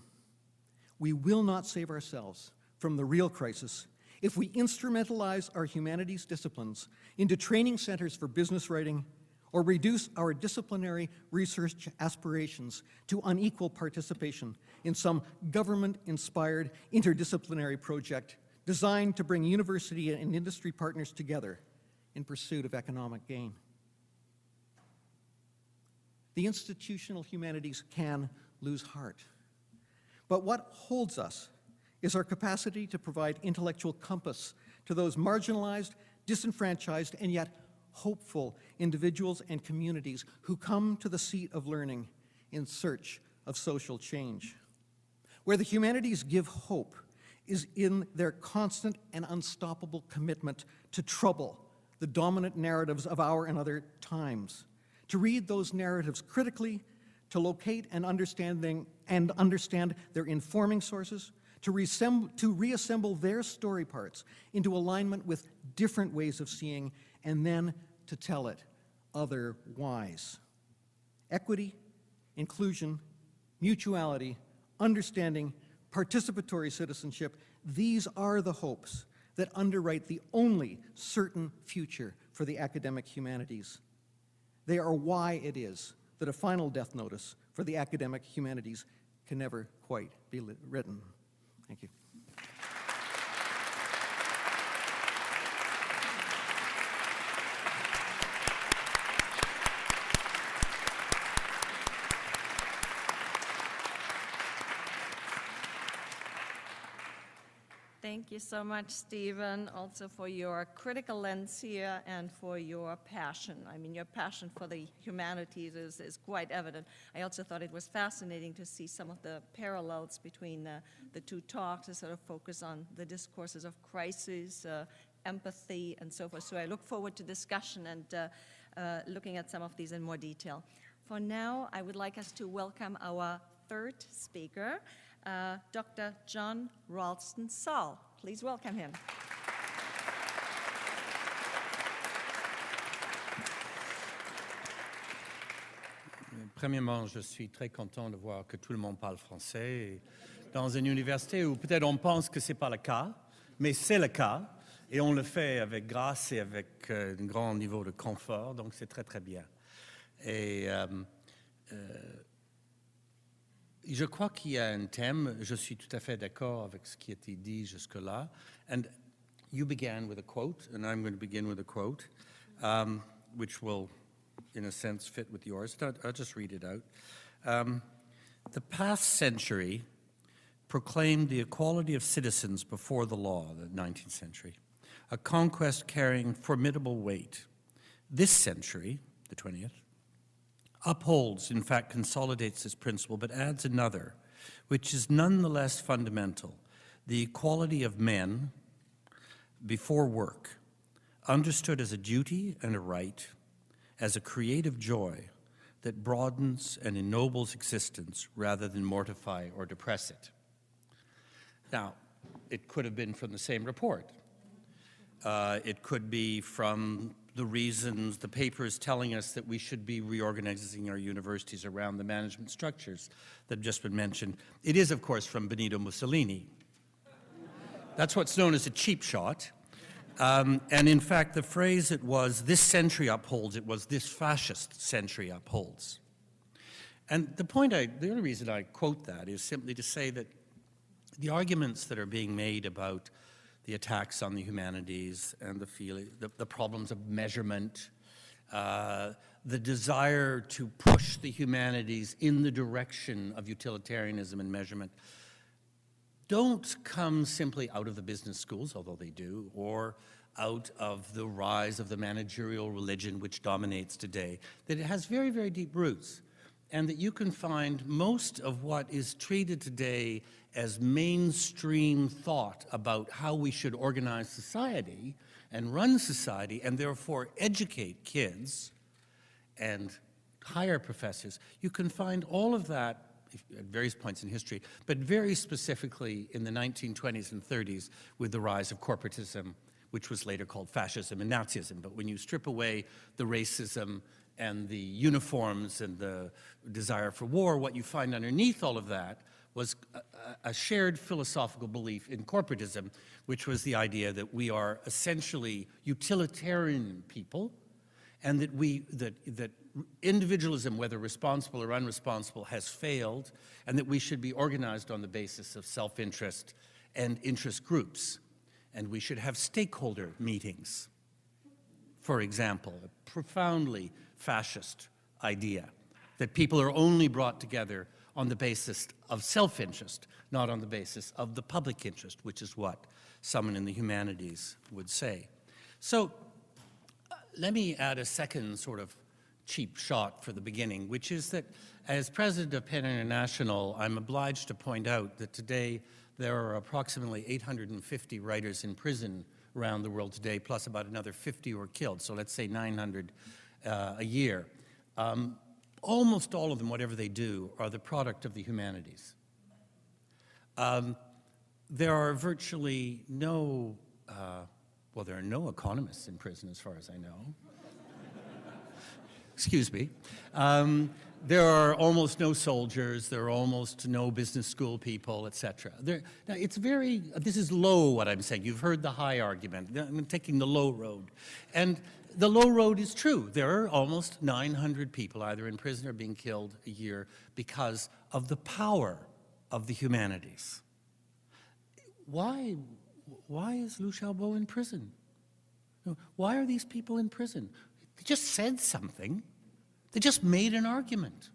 We will not save ourselves from the real crisis if we instrumentalize our humanities disciplines into training centers for business writing or reduce our disciplinary research aspirations to unequal participation in some government-inspired interdisciplinary project designed to bring university and industry partners together in pursuit of economic gain. The institutional humanities can lose heart. But what holds us is our capacity to provide intellectual compass to those marginalized, disenfranchised, and yet hopeful individuals and communities who come to the seat of learning in search of social change. Where the humanities give hope is in their constant and unstoppable commitment to trouble the dominant narratives of our and other times, to read those narratives critically, to locate and understand their informing sources, to reassemble their story parts into alignment with different ways of seeing, and then to tell it otherwise. Equity, inclusion, mutuality, understanding, participatory citizenship, these are the hopes that underwrite the only certain future for the academic humanities. They are why it is that a final death notice for the academic humanities can never quite be written. Thank you. Thank you so much, Stephen, also for your critical lens here and for your passion. I mean, your passion for the humanities is quite evident. I also thought it was fascinating to see some of the parallels between the two talks, to sort of focus on the discourses of crisis, empathy, and so forth. So I look forward to discussion and looking at some of these in more detail. For now, I would like us to welcome our third speaker, Dr. John Ralston Saul. Please welcome him. Premièrement, je suis très content de voir que tout le monde parle français dans une université où peut-être on pense que ce n'est pas le cas, mais c'est le cas, et on le fait avec grâce et avec un grand niveau de confort, donc c'est très très bien. Et je crois qu'il y a un thème, je suis tout à fait d'accord avec ce qui a été dit jusque-là. And you began with a quote, and I'm going to begin with a quote, which will, in a sense, fit with yours. I'll just read it out. The past century proclaimed the equality of citizens before the law, the 19th century, a conquest carrying formidable weight. This century, the 20th, upholds, in fact, consolidates this principle, but adds another, which is nonetheless fundamental: the equality of men before work, understood as a duty and a right, as a creative joy that broadens and ennobles existence rather than mortify or depress it. Now, it could have been from the same report. It could be from the reasons, the papers telling us that we should be reorganizing our universities around the management structures that have just been mentioned. It is, of course, from Benito Mussolini. That's what's known as a cheap shot. And in fact, the phrase it was, this century upholds, it was this fascist century upholds. And the only reason I quote that is simply to say that the arguments that are being made about the attacks on the humanities and the problems of measurement, the desire to push the humanities in the direction of utilitarianism and measurement, don't come simply out of the business schools, although they do, or out of the rise of the managerial religion which dominates today, that it has very, very deep roots, and that you can find most of what is treated today as mainstream thought about how we should organize society and run society, and therefore educate kids and hire professors. You can find all of that at various points in history, but very specifically in the 1920s and 30s with the rise of corporatism, which was later called fascism and Nazism. But when you strip away the racism and the uniforms and the desire for war, what you find underneath all of that was a shared philosophical belief in corporatism, which was the idea that we are essentially utilitarian people, and that individualism, whether responsible or unresponsible, has failed, and that we should be organized on the basis of self-interest and interest groups. And we should have stakeholder meetings, for example, a profoundly fascist idea, that people are only brought together on the basis of self-interest, not on the basis of the public interest, which is what someone in the humanities would say. So let me add a second sort of cheap shot for the beginning, which is that as president of PEN International, I'm obliged to point out that today there are approximately 850 writers in prison around the world today, plus about another 50 who are killed, so let's say 900 a year. Almost all of them, whatever they do, are the product of the humanities. There are virtually no, well, there are no economists in prison as far as I know. Excuse me. There are almost no soldiers, there are almost no business school people, etc. Now, it's very, this is low what I'm saying. You've heard the high argument. I'm taking the low road. And the low road is true. There are almost 900 people either in prison or being killed a year because of the power of the humanities. Why is Liu Xiaobo in prison? Why are these people in prison? They just said something. They just made an argument,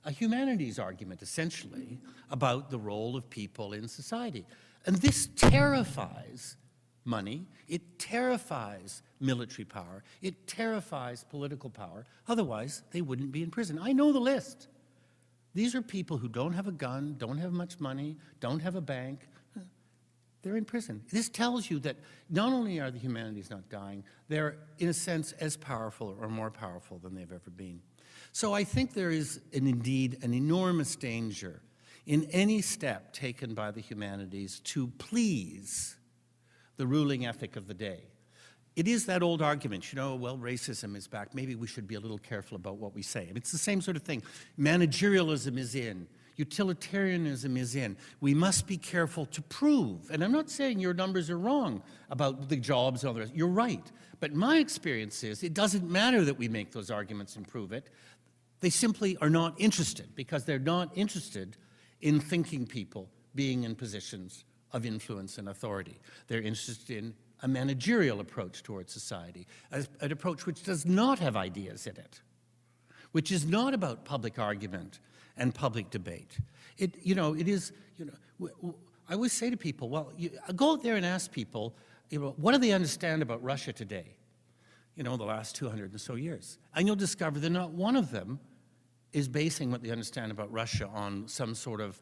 a humanities argument, essentially, about the role of people in society. And this terrifies money, it terrifies military power, it terrifies political power. Otherwise, they wouldn't be in prison. I know the list. These are people who don't have a gun, don't have much money, don't have a bank. They're in prison. This tells you that not only are the humanities not dying, they're, in a sense, as powerful or more powerful than they've ever been. So I think there is, indeed, an enormous danger in any step taken by the humanities to please the ruling ethic of the day. It is that old argument, you know, well, racism is back. Maybe we should be a little careful about what we say. I mean, it's the same sort of thing. Managerialism is in. Utilitarianism is in. We must be careful to prove. And I'm not saying your numbers are wrong about the jobs and all the rest. You're right. But my experience is it doesn't matter that we make those arguments and prove it. They simply are not interested because they're not interested in thinking people being in positions of influence and authority. They're interested in a managerial approach towards society, an approach which does not have ideas in it, which is not about public argument and public debate. I always say to people, well, go out there and ask people, what do they understand about Russia today? The last 200 and so years. And you'll discover that not one of them is basing what they understand about Russia on some sort of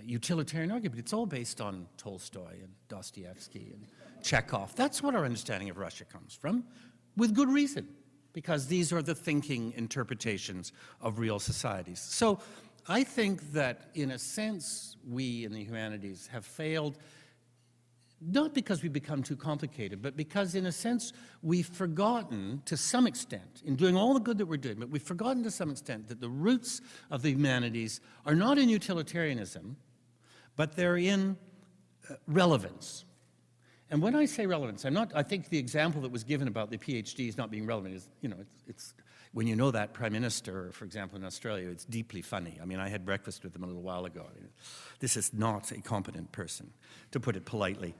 utilitarian argument. It's all based on Tolstoy and Dostoevsky and Chekhov. That's what our understanding of Russia comes from, with good reason, because these are the thinking interpretations of real societies. So I think that, in a sense, we in the humanities have failed, not because we've become too complicated, but because, in a sense, we've forgotten, to some extent, in doing all the good that we're doing, but we've forgotten to some extent that the roots of the humanities are not in utilitarianism, but they're in relevance. And when I say relevance, I think the example that was given about the PhDs not being relevant is, it's when you know that Prime Minister, for example, in Australia, it's deeply funny. I mean, I had breakfast with them a little while ago. This is not a competent person, to put it politely,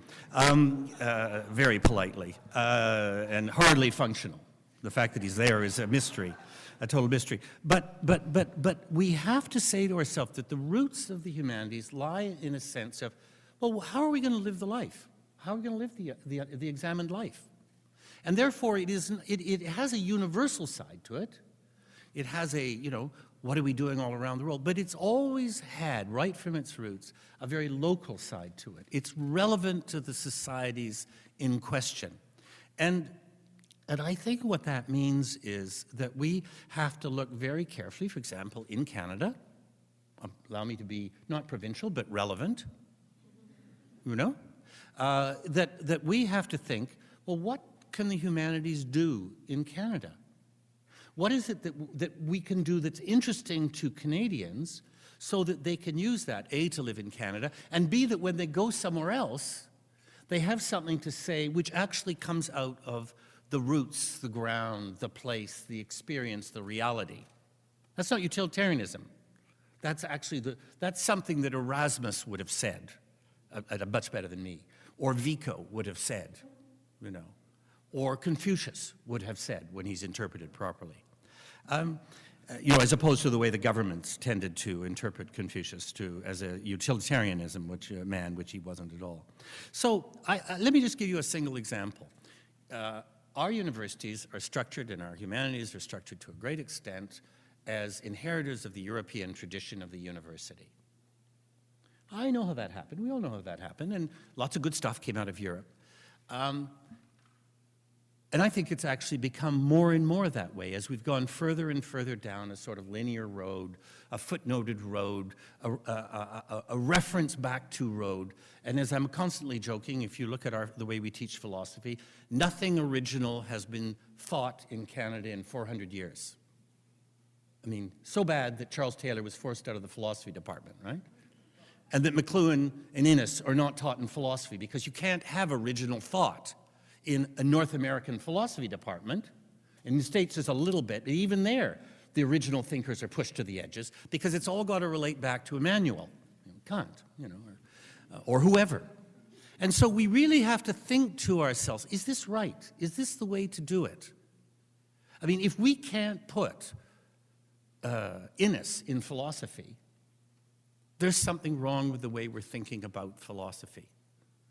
very politely, and hardly functional. The fact that he's there is a mystery, a total mystery. But we have to say to ourselves that the roots of the humanities lie in a sense of, well, how are we going to live the life? How are we going to live the examined life? And therefore, it has a universal side to it. It has a, what are we doing all around the world? But it's always had, right from its roots, a very local side to it. It's relevant to the societies in question. And I think what that means is that we have to look very carefully, for example, in Canada, allow me to be not provincial, but relevant, that we have to think, well, what can the humanities do in Canada? What is it that we can do that's interesting to Canadians so that they can use that, A, to live in Canada, and B, that when they go somewhere else, they have something to say which actually comes out of the roots, the ground, the place, the experience, the reality. That's not utilitarianism. That's actually that's something that Erasmus would have said, much better than me, or Vico would have said, or Confucius would have said when he's interpreted properly. As opposed to the way the governments tended to interpret Confucius as a utilitarianism, which he wasn't at all. So let me just give you a single example. our universities are structured and our humanities are structured to a great extent as inheritors of the European tradition of the university. I know how that happened. We all know how that happened, and lots of good stuff came out of Europe. And I think it's actually become more and more that way as we've gone further and further down a sort of linear road, a footnoted road, a reference back to road. And as I'm constantly joking, if you look at the way we teach philosophy, nothing original has been thought in Canada in 400 years. I mean, so bad that Charles Taylor was forced out of the philosophy department, right? And that McLuhan and Innes are not taught in philosophy because you can't have original thought in a North American philosophy department. In the States, there's a little bit, but even there, the original thinkers are pushed to the edges because it's all got to relate back to Emmanuel, Kant, or whoever. And so we really have to think to ourselves, is this right? Is this the way to do it? I mean, if we can't put Innes in philosophy, there's something wrong with the way we're thinking about philosophy.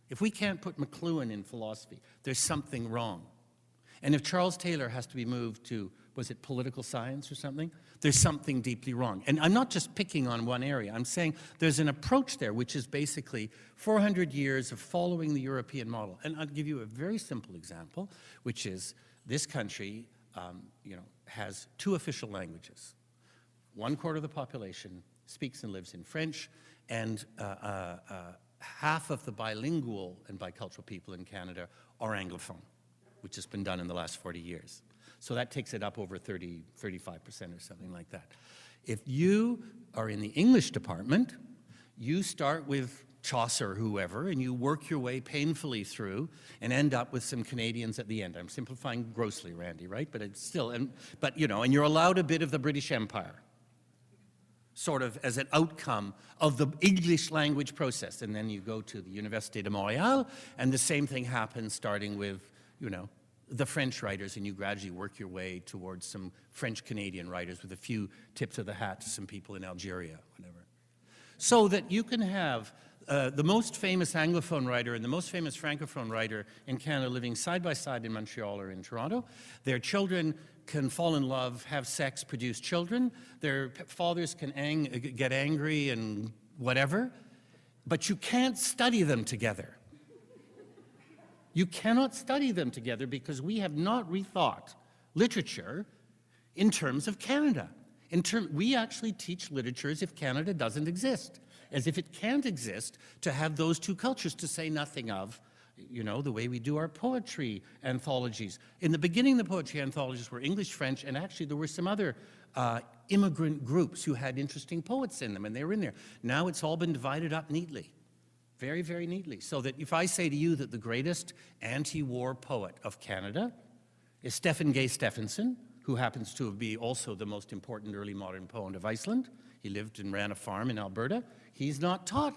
If we can't put McLuhan in philosophy, there's something wrong. And if Charles Taylor has to be moved to, was it political science or something? There's something deeply wrong. And I'm not just picking on one area. I'm saying there's an approach there which is basically 400 years of following the European model. And I'll give you a very simple example, which is this country has 2 official languages. 1/4 of the population speaks and lives in French, and half of the bilingual and bicultural people in Canada are Anglophone, which has been done in the last 40 years. So that takes it up over 35% or something like that. If you are in the English department, you start with Chaucer or whoever, and you work your way painfully through and end up with some Canadians at the end. I'm simplifying grossly, Randy, right? But it's still, and you're allowed a bit of the British Empire, sort of as an outcome of the English language process. And then you go to the Université de Montréal, and the same thing happens starting with, the French writers, and you gradually work your way towards some French-Canadian writers with a few tips of the hat to some people in Algeria, whatever. So that you can have the most famous Anglophone writer and the most famous Francophone writer in Canada living side by side in Montreal or in Toronto. Their children can fall in love, have sex, produce children. Their fathers can get angry and whatever, but you can't study them together. You cannot study them together because we have not rethought literature in terms of Canada. We actually teach literature as if Canada doesn't exist, as if it can't exist to have those 2 cultures, to say nothing of the way we do our poetry anthologies. In the beginning, the poetry anthologies were English, French, and actually there were some other immigrant groups who had interesting poets in them, and they were in there. Now it's all been divided up neatly, very, very neatly. So that if I say to you that the greatest anti-war poet of Canada is Stephen Gay Stephenson, who happens to be also the most important early modern poet of Iceland, he lived and ran a farm in Alberta, he's not taught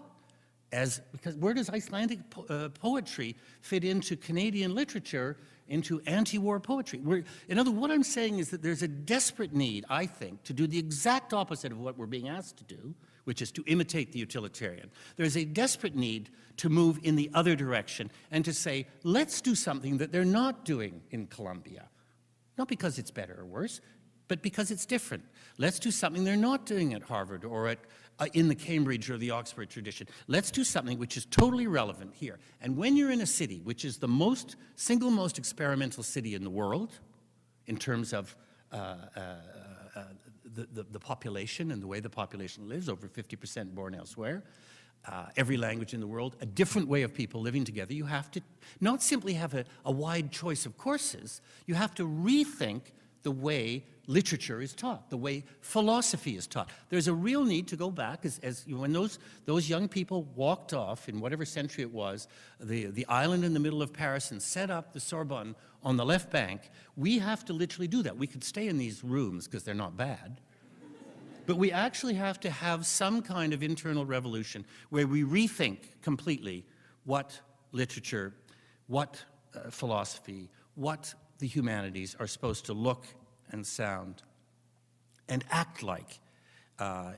because where does Icelandic poetry fit into Canadian literature, into anti-war poetry? In other words, what I'm saying is that there's a desperate need, I think, to do the exact opposite of what we're being asked to do, which is to imitate the utilitarian. There's a desperate need to move in the other direction and to say, let's do something that they're not doing in Columbia. Not because it's better or worse, but because it's different. Let's do something they're not doing at Harvard or in the Cambridge or the Oxford tradition. Let's do something which is totally relevant here. And when you're in a city, which is the single most experimental city in the world, in terms of the population and the way the population lives, over 50% born elsewhere, every language in the world, a different way of people living together, you have to not simply have a wide choice of courses, you have to rethink the way literature is taught, the way philosophy is taught. There's a real need to go back, when those young people walked off in whatever century it was, the island in the middle of Paris, and set up the Sorbonne on the left bank. We have to literally do that. We could stay in these rooms because they're not bad, but we actually have to have some kind of internal revolution where we rethink completely what literature, what philosophy, what the humanities are supposed to look and sound and act like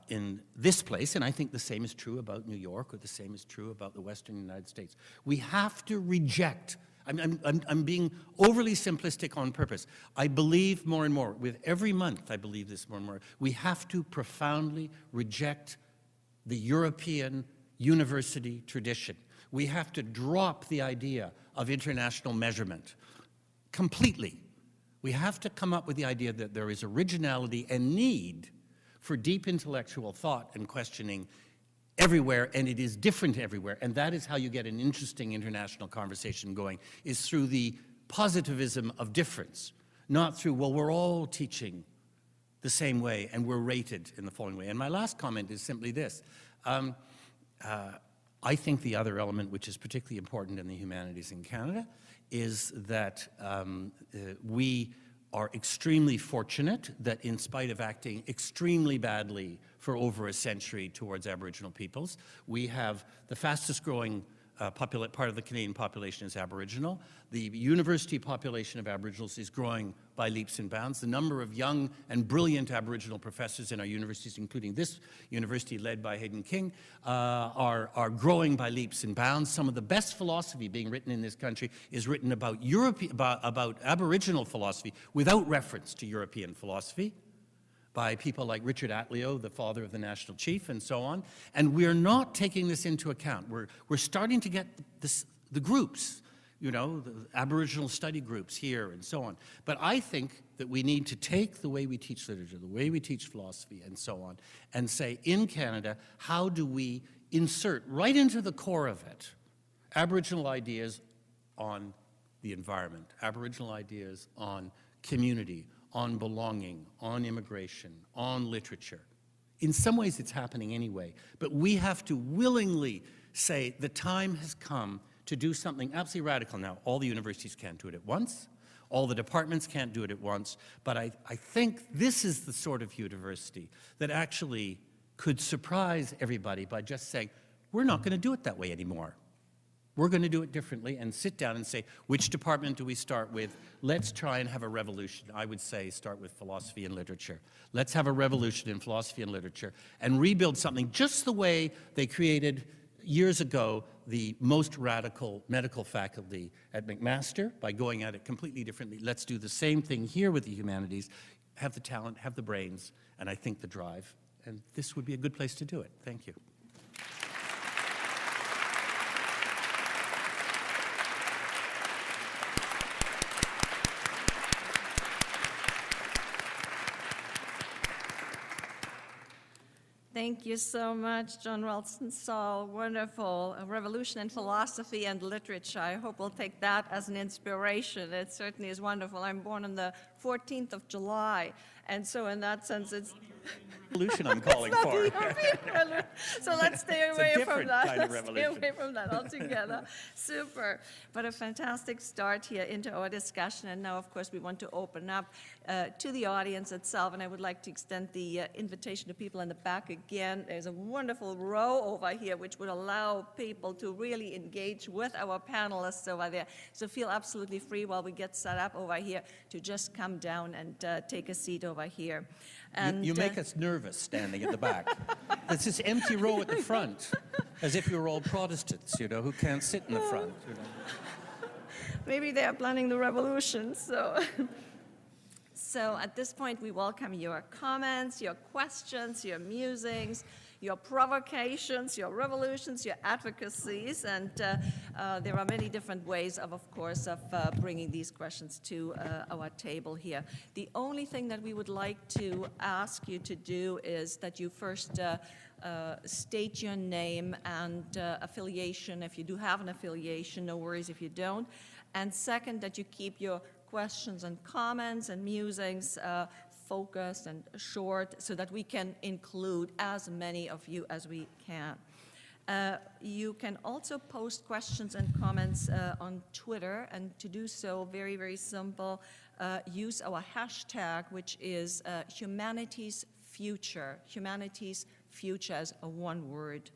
in this place. And I think the same is true about New York, or the same is true about the Western United States. We have to reject I'm being overly simplistic on purpose. I believe more and more, with every month I believe this more and more, we have to profoundly reject the European university tradition. We have to drop the idea of international measurement completely. We have to come up with the idea that there is originality and need for deep intellectual thought and questioning everywhere, and it is different everywhere. And that is how you get an interesting international conversation going, is through the positivism of difference, not through, well, we're all teaching the same way and we're rated in the following way. And my last comment is simply this. I think the other element which is particularly important in the humanities in Canada is that we are extremely fortunate that in spite of acting extremely badly for over a century towards Aboriginal peoples, we have the fastest growing part of the Canadian population is Aboriginal. The university population of Aboriginals is growing by leaps and bounds. The number of young and brilliant Aboriginal professors in our universities, including this university led by Hayden King, are growing by leaps and bounds. Some of the best philosophy being written in this country is written about about Aboriginal philosophy without reference to European philosophy, by people like Richard Atleo, the father of the National Chief, and so on. And we're not taking this into account. We're starting to get the groups, you know, the Aboriginal study groups here and so on. But I think that we need to take the way we teach literature, the way we teach philosophy, and so on, and say, in Canada, how do we insert right into the core of it Aboriginal ideas on the environment, Aboriginal ideas on community, on belonging, on immigration, on literature. In some ways it's happening anyway, but we have to willingly say the time has come to do something absolutely radical. Now, all the universities can't do it at once, all the departments can't do it at once, but I think this is the sort of university that actually could surprise everybody by just saying, we're not going to do it that way anymore. We're going to do it differently and sit down and say, which department do we start with? Let's try and have a revolution. I would say start with philosophy and literature. Let's have a revolution in philosophy and literature and rebuild something just the way they created years ago the most radical medical faculty at McMaster by going at it completely differently. Let's do the same thing here with the humanities, have the talent, have the brains, and I think the drive. And this would be a good place to do it. Thank you. Thank you so much, John Ralston, Saul. Wonderful. A revolution in philosophy and literature. I hope we'll take that as an inspiration. It certainly is wonderful. I'm born on the 14th of July, and so in that sense, it's... Revolution I'm calling for. So let's stay away from that. Kind of let's stay away from that altogether. Super. But a fantastic start here into our discussion. And now, of course, we want to open up to the audience itself. And I would like to extend the invitation to people in the back again. There's a wonderful row over here which would allow people to really engage with our panelists over there. So feel absolutely free while we get set up over here to just come down and take a seat over here. And, you make us nervous standing at the back. There's this empty row at the front, as if you're all Protestants, you know, who can't sit in the front. You know. Maybe they are planning the revolution, so. So at this point, we welcome your comments, your questions, your musings, your provocations, your revolutions, your advocacies, and there are many different ways of course, of bringing these questions to our table here. The only thing that we would like to ask you to do is that you first state your name and affiliation. If you do have an affiliation, no worries if you don't. And second, that you keep your questions and comments and musings focused and short so that we can include as many of you as we can. You can also post questions and comments on Twitter, and to do so, very, very simple, use our hashtag, which is Humanities Future. Humanities Future as a one word.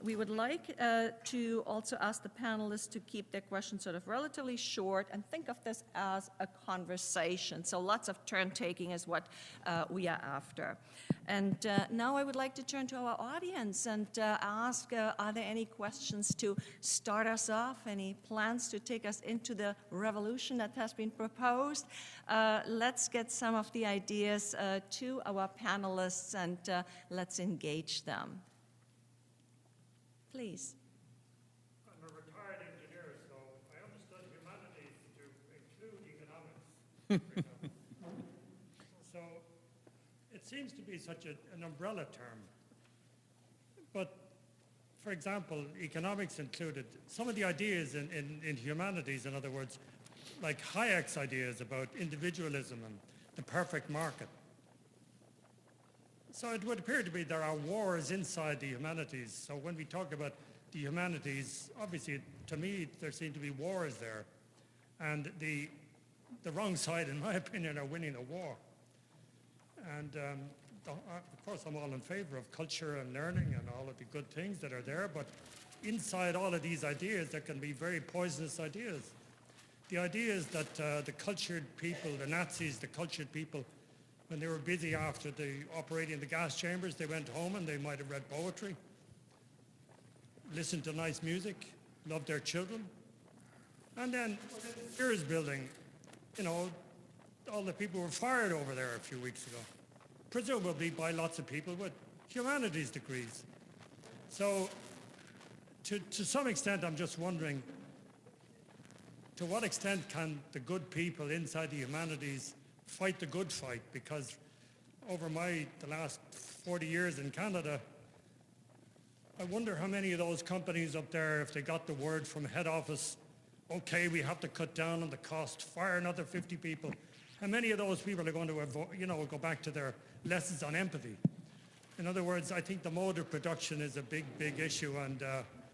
We would like to also ask the panelists to keep their questions sort of relatively short and think of this as a conversation. So lots of turn-taking is what we are after. And now I would like to turn to our audience and ask, are there any questions to start us off? Any plans to take us into the revolution that has been proposed? Let's get some of the ideas to our panelists and let's engage them. Please. I'm a retired engineer, so I understood humanities to include economics, for example. So it seems to be such an umbrella term. But, for example, economics included some of the ideas in humanities, in other words, like Hayek's ideas about individualism and the perfect market. So it would appear to be there are wars inside the humanities. So when we talk about the humanities, obviously, to me, there seem to be wars there. And the wrong side, in my opinion, are winning the war. And of course, I'm all in favor of culture and learning and all of the good things that are there. But inside all of these ideas, there can be very poisonous ideas. The idea is that the cultured people, the Nazis, the cultured people, when they were busy after operating the gas chambers, they went home and they might have read poetry, listened to nice music, loved their children. And then the Sears building, you know, all the people were fired over there a few weeks ago, presumably by lots of people with humanities degrees. So to some extent, I'm just wondering, to what extent can the good people inside the humanities fight the good fight? Because over the last 40 years in Canada, I wonder how many of those companies up there, if they got the word from head office, okay, we have to cut down on the cost, fire another 50 people, how many of those people are going to go back to their lessons on empathy? In other words, I think the mode of production is a big, big issue, and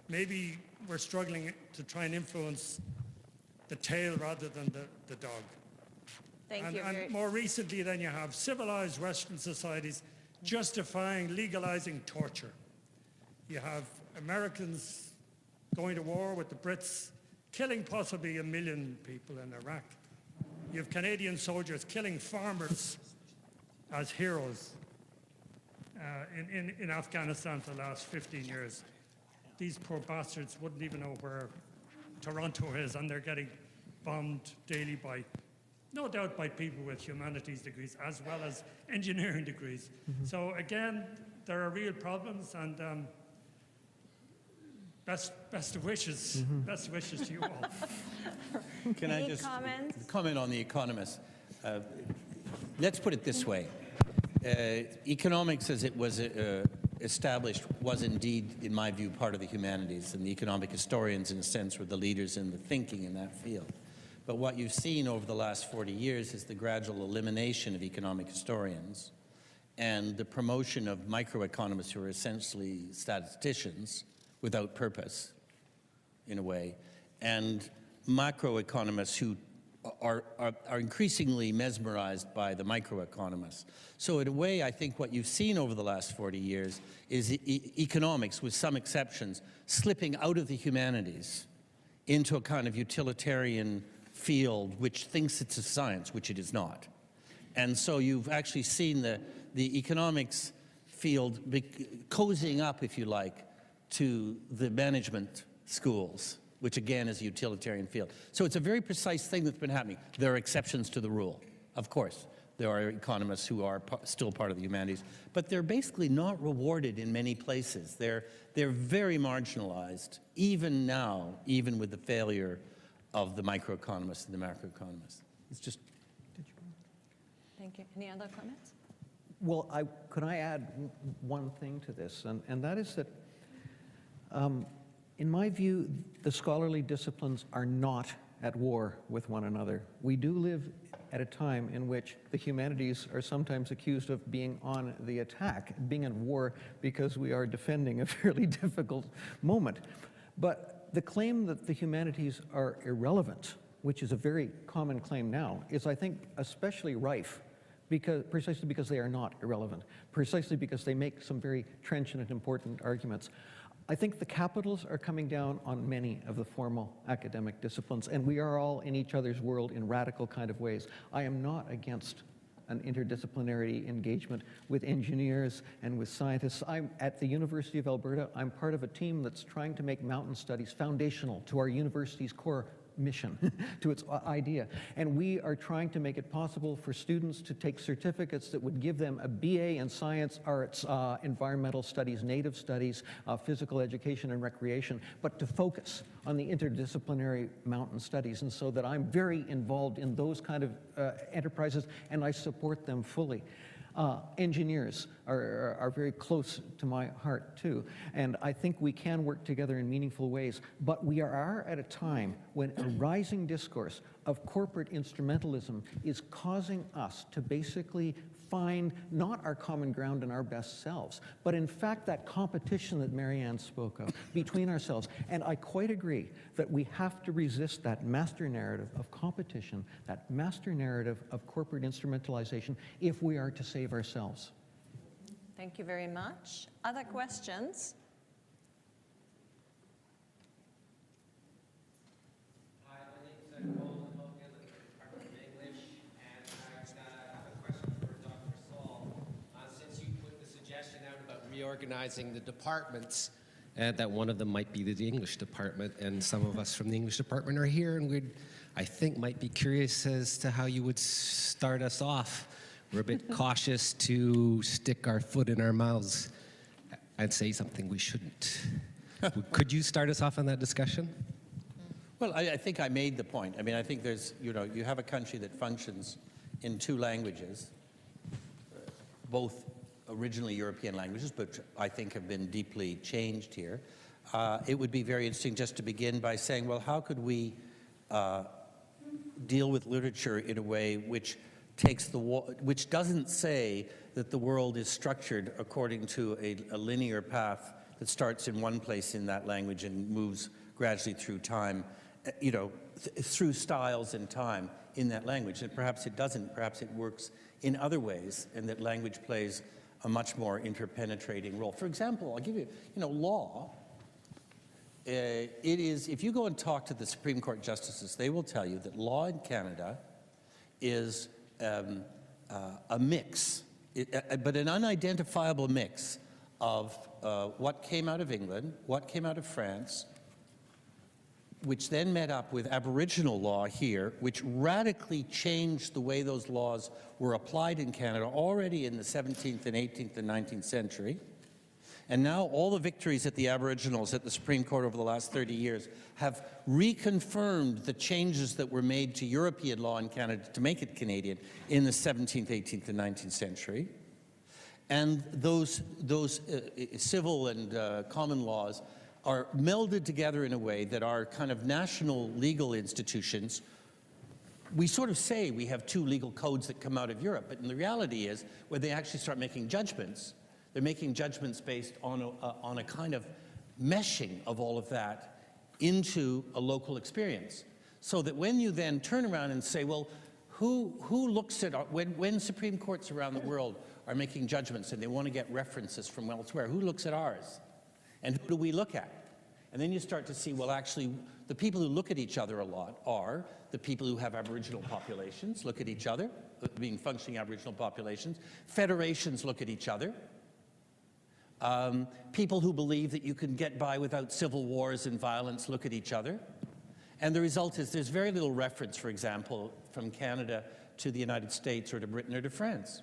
maybe we're struggling to try and influence the tail rather than the dog. Thank you. And more recently, then you have civilized Western societies justifying, legalizing torture. You have Americans going to war with the Brits, killing possibly 1 million people in Iraq. You have Canadian soldiers killing farmers as heroes in Afghanistan for the last 15 years. These poor bastards wouldn't even know where Toronto is, and they're getting bombed daily no doubt by people with humanities degrees as well as engineering degrees. Mm-hmm. So again, there are real problems, and best of wishes. Mm-hmm. Best wishes to you all. Can I just comment on The Economist? Let's put it this way. Economics, as it was established, was indeed, in my view, part of the humanities, and the economic historians, in a sense, were the leaders in the thinking in that field. But what you've seen over the last 40 years is the gradual elimination of economic historians and the promotion of microeconomists who are essentially statisticians without purpose, in a way, and macroeconomists who are increasingly mesmerized by the microeconomists. So in a way, I think what you've seen over the last 40 years is economics, with some exceptions, slipping out of the humanities into a kind of utilitarian field which thinks it's a science, which it is not. And so you've actually seen the economics field cozying up, if you like, to the management schools, which again is a utilitarian field. So it's a very precise thing that's been happening. There are exceptions to the rule, of course. There are economists who are still part of the humanities, but they're basically not rewarded in many places. They're very marginalized, even now, even with the failure of the microeconomists and the macroeconomists. It's just... Thank you. Any other comments? Well, could I add one thing to this, and that is that in my view, the scholarly disciplines are not at war with one another. We do live at a time in which the humanities are sometimes accused of being on the attack, being in war because we are defending a fairly difficult moment. But the claim that the humanities are irrelevant, which is a very common claim now, is, I think, especially rife precisely because they are not irrelevant, precisely because they make some very trenchant and important arguments. I think the capitals are coming down on many of the formal academic disciplines, and we are all in each other's world in radical kind of ways. I am not against an interdisciplinary engagement with engineers and with scientists. I'm at the University of Alberta. I'm part of a team that's trying to make mountain studies foundational to our university's core mission, to its idea. And we are trying to make it possible for students to take certificates that would give them a BA in science, arts, environmental studies, native studies, physical education and recreation, but to focus on the interdisciplinary mountain studies. And so that I'm very involved in those kind of enterprises, and I support them fully. Engineers are very close to my heart too, and I think we can work together in meaningful ways, but we are at a time when a rising discourse of corporate instrumentalism is causing us to basically find not our common ground and our best selves, but in fact that competition that Marianne spoke of between ourselves. And I quite agree that we have to resist that master narrative of competition, that master narrative of corporate instrumentalization, if we are to save ourselves. Thank you very much. Other questions? Hi, my name is Paul. I'm in the Department of English, and I have a question for Dr. Saul. Since you put the suggestion out about reorganizing the departments, and that one of them might be the English department, and some of us from the English department are here, and I think, might be curious as to how you would start us off. We're a bit cautious to stick our foot in our mouths and say something we shouldn't. Could you start us off on that discussion? Well, I think I made the point. I mean, I think there's, you have a country that functions in two languages, both originally European languages, but I think have been deeply changed here. It would be very interesting just to begin by saying, well, how could we deal with literature in a way which which doesn't say that the world is structured according to a linear path that starts in one place in that language and moves gradually through time, through styles and time in that language. And perhaps it doesn't, perhaps it works in other ways, and that language plays a much more interpenetrating role. For example, I'll give you, law. It is, if you go and talk to the Supreme Court justices, they will tell you that law in Canada is a mix, but an unidentifiable mix of what came out of England, what came out of France, which then met up with Aboriginal law here, which radically changed the way those laws were applied in Canada already in the 17th and 18th and 19th century. And now all the victories at the Aboriginals at the Supreme Court over the last 30 years have reconfirmed the changes that were made to European law in Canada to make it Canadian in the 17th, 18th, and 19th century. And those civil and common laws are melded together in a way that our kind of national legal institutions, we sort of say we have two legal codes that come out of Europe, but the reality is when they actually start making judgments, they're making judgments based on a kind of meshing of all of that into a local experience. So that when you then turn around and say, well, who looks at, when Supreme Courts around the world are making judgments and they want to get references from elsewhere, who looks at ours? And who do we look at? And then you start to see, well, actually, the people who look at each other a lot are the people who have Aboriginal populations, look at each other, being functioning Aboriginal populations. Federations look at each other. People who believe that you can get by without civil wars and violence look at each other. And the result is there's very little reference, for example, from Canada to the United States or to Britain or to France.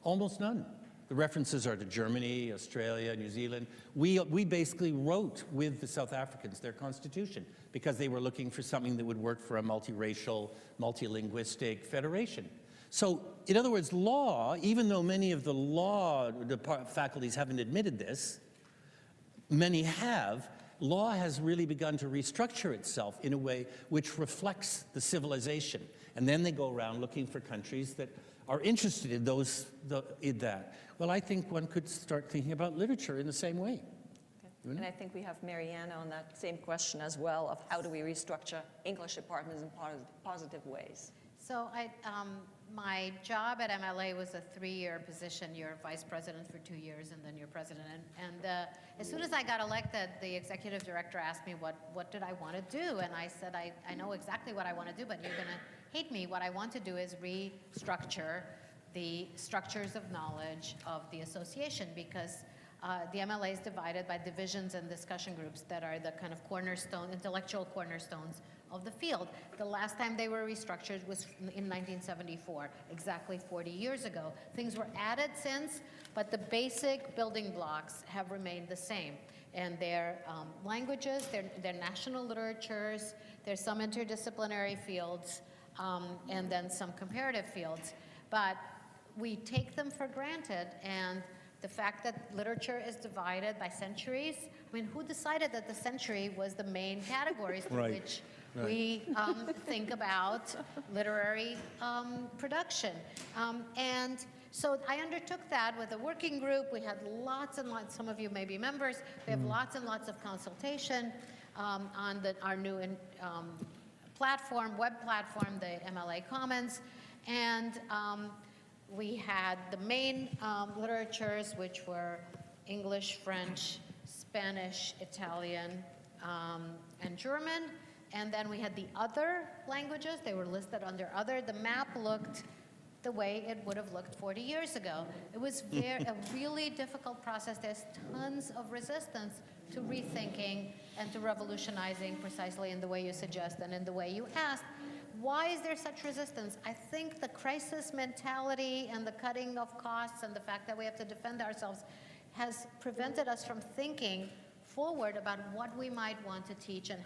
Almost none. The references are to Germany, Australia, New Zealand. We basically wrote with the South Africans their constitution because they were looking for something that would work for a multiracial, multilinguistic federation. So, in other words, law, even though many of the law faculties haven't admitted this, many have, law has really begun to restructure itself in a way which reflects the civilization. And then they go around looking for countries that are interested in in that. Well, I think one could start thinking about literature in the same way. Okay. And I think we have Marianne on that same question as well of how do we restructure English departments in positive ways. So my job at MLA was a 3-year position. You're vice president for 2 years, and then you're president. And as soon as I got elected, the executive director asked me what did I want to do, and I said, I know exactly what I want to do, but you're going to hate me. What I want to do is restructure the structures of knowledge of the association, because the MLA is divided by divisions and discussion groups that are the kind of intellectual cornerstones of the field. The last time they were restructured was in 1974, exactly 40 years ago. Things were added since, but the basic building blocks have remained the same. And their languages, their national literatures, there's some interdisciplinary fields, and then some comparative fields. But we take them for granted, and the fact that literature is divided by centuries, I mean, who decided that the century was the main categories through which we think about literary production? And so I undertook that with a working group. We had lots and lots, some of you may be members, we have lots and lots of consultation on our new web platform, the MLA Commons. And we had the main literatures, which were English, French, Spanish, Italian, and German. And then we had the other languages. They were listed under other. The map looked the way it would have looked 40 years ago. It was a really difficult process. There's tons of resistance to rethinking and to revolutionizing precisely in the way you suggest and in the way you asked. Why is there such resistance? I think the crisis mentality and the cutting of costs and the fact that we have to defend ourselves has prevented us from thinking forward about what we might want to teach and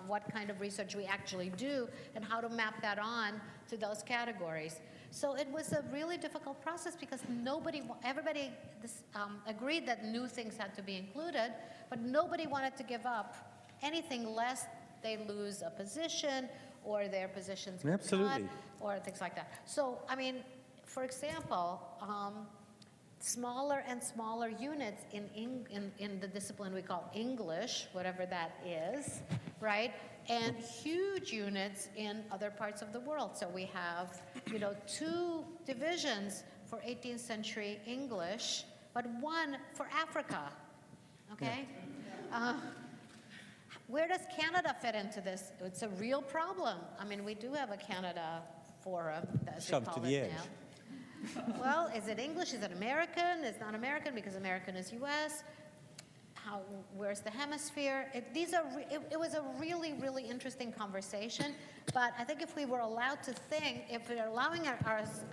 what kind of research we actually do and how to map that on to those categories. So it was a really difficult process because everybody agreed that new things had to be included, but nobody wanted to give up anything lest they lose a position or their positions were cut, or things like that. So, I mean, for example, smaller and smaller units in the discipline we call English, whatever that is, right? And huge units in other parts of the world. So we have, 2 divisions for 18th century English, but 1 for Africa, okay? Where does Canada fit into this? It's a real problem. I mean, we do have a Canada forum, as we call it now. Well, is it English? Is it American? It's not American because American is U.S. Where's the hemisphere? It was a really, really interesting conversation. But I think if we were allowed to think, if we're allowing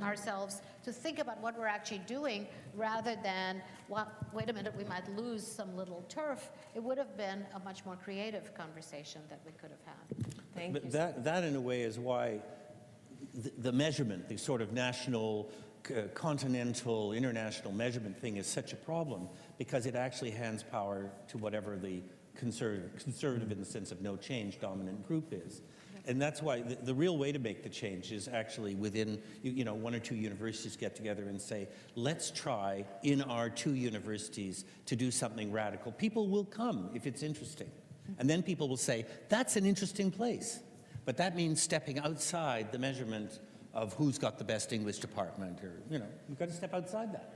ourselves to think about what we're actually doing rather than, well, wait a minute, we might lose some little turf, it would have been a much more creative conversation that we could have had. Thank you. That in a way is why the measurement, the sort of national, continental, international measurement thing is such a problem, because it actually hands power to whatever the conservative in the sense of no change dominant group is. And that's why the real way to make the change is actually within, 1 or 2 universities get together and say, let's try in our 2 universities to do something radical. People will come if it's interesting. And then people will say, that's an interesting place. But that means stepping outside the measurement of who's got the best English department, or, you've got to step outside that.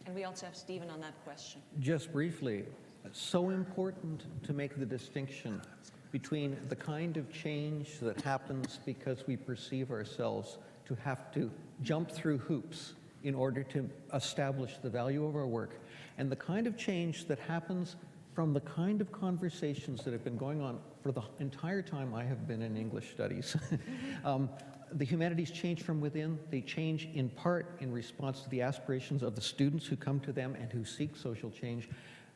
And we also have Stephen on that question. Just briefly, it's so important to make the distinction between the kind of change that happens because we perceive ourselves to have to jump through hoops in order to establish the value of our work, and the kind of change that happens from the kind of conversations that have been going on for the entire time I have been in English studies. The humanities change from within. They change in part in response to the aspirations of the students who come to them and who seek social change.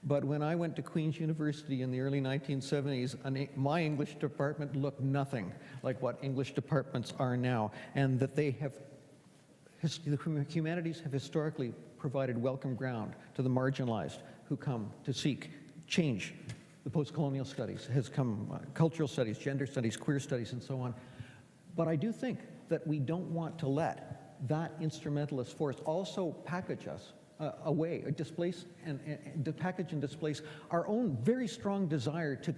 But when I went to Queen's University in the early 1970s, my English department looked nothing like what English departments are now, and that the humanities have historically provided welcome ground to the marginalized who come to seek change. The post-colonial studies has come, cultural studies, gender studies, queer studies, and so on. But I do think that we don't want to let that instrumentalist force also package us away, or displace, and package and displace our own very strong desire to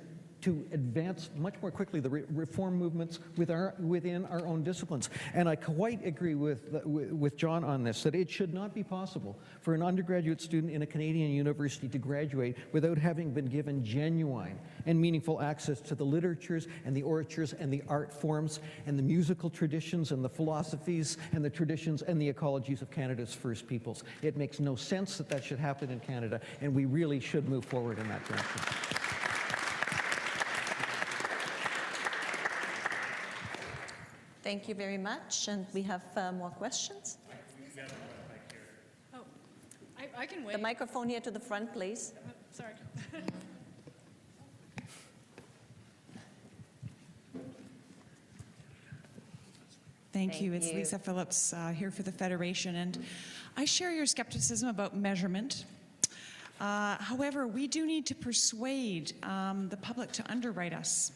to advance much more quickly the reform movements within our own disciplines. And I quite agree with John on this, that it should not be possible for an undergraduate student in a Canadian university to graduate without having been given genuine and meaningful access to the literatures and the oratures and the art forms and the musical traditions and the philosophies and the traditions and the ecologies of Canada's First Peoples. It makes no sense that that should happen in Canada, and we really should move forward in that direction. Thank you very much, and we have more questions. Oh, I can wait. The microphone here to the front, please. Sorry. Thank you. It's Lisa Phillips here for the Federation, and I share your skepticism about measurement. However, we do need to persuade the public to underwrite us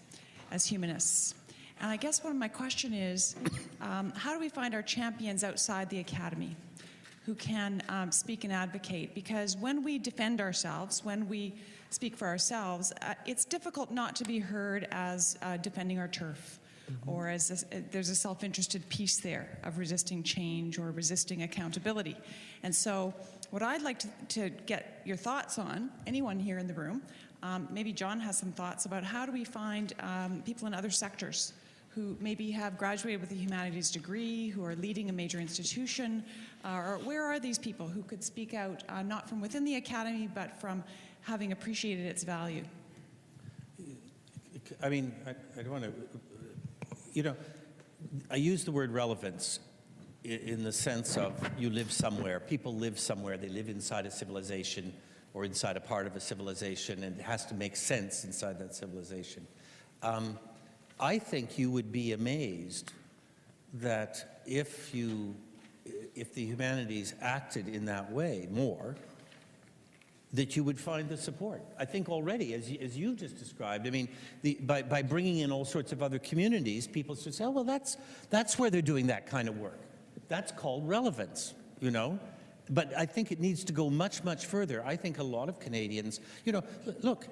as humanists. And I guess one of my question is, how do we find our champions outside the academy who can speak and advocate? Because when we defend ourselves, when we speak for ourselves, it's difficult not to be heard as defending our turf, or as there's a self-interested piece there of resisting change or resisting accountability. And so what I'd like to get your thoughts on, anyone here in the room, maybe John has some thoughts about how do we find people in other sectors who maybe have graduated with a humanities degree, who are leading a major institution, or where are these people who could speak out not from within the academy, but from having appreciated its value? I mean, I don't want to, you know, I use the word relevance in the sense of you live somewhere. People live somewhere. They live inside a civilization or inside a part of a civilization, and it has to make sense inside that civilization. I think you would be amazed that if the humanities acted in that way more, that you would find the support. I think already, as you just described, I mean, by bringing in all sorts of other communities, people should say, oh, well, that's where they're doing that kind of work. That's called relevance, you know? But I think it needs to go much, much further. I think a lot of Canadians, you know, look,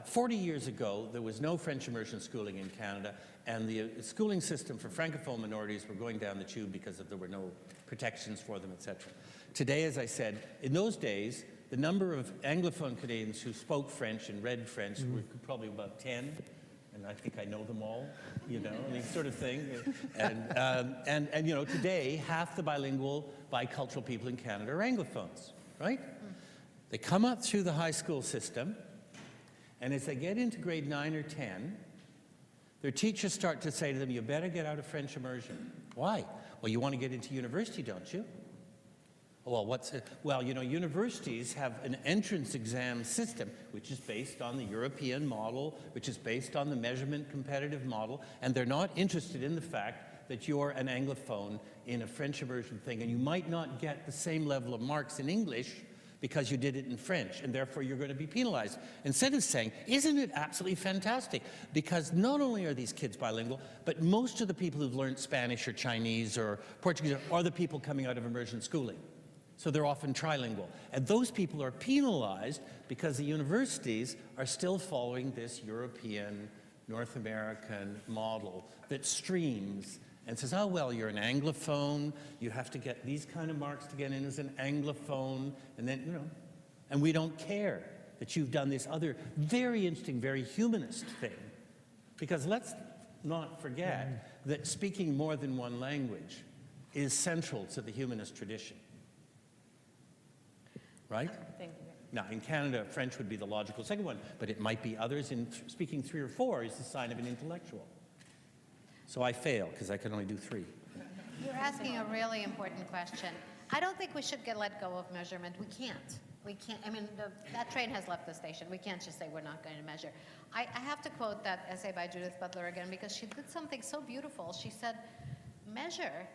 40 years ago, there was no French immersion schooling in Canada, and the schooling system for Francophone minorities were going down the tube because there were no protections for them, etc. Today, as I said, in those days, the number of Anglophone Canadians who spoke French and read French were probably about 10, and I think I know them all, you know, I mean, sort of thing. And you know, today, half the bilingual, bicultural people in Canada are Anglophones, right? They come up through the high school system, and as they get into grade 9 or 10, their teachers start to say to them, you better get out of French immersion. Why? Well, you want to get into university, don't you? Well, what's it? Well, you know, universities have an entrance exam system, which is based on the European model, which is based on the measurement competitive model, and they're not interested in the fact that you're an Anglophone in a French immersion thing, and you might not get the same level of marks in English because you did it in French, and therefore you're going to be penalized. Instead of saying, isn't it absolutely fantastic? Because not only are these kids bilingual, but most of the people who've learned Spanish or Chinese or Portuguese are the people coming out of immersion schooling. So they're often trilingual. And those people are penalized because the universities are still following this European, North American model that streams and says, oh, well, you're an Anglophone, you have to get these kind of marks to get in as an Anglophone, and then, you know, and we don't care that you've done this other very interesting, very humanist thing. Because let's not forget that speaking more than one language is central to the humanist tradition. Right? Thank you. Now, in Canada, French would be the logical second one, but it might be others. In speaking 3 or 4 is the sign of an intellectual. So I fail, because I can only do 3. You're asking a really important question. I don't think we should let go of measurement. We can't. We can't. I mean, that train has left the station. We can't just say we're not going to measure. I have to quote that essay by Judith Butler again, because she did something so beautiful. She said, measure,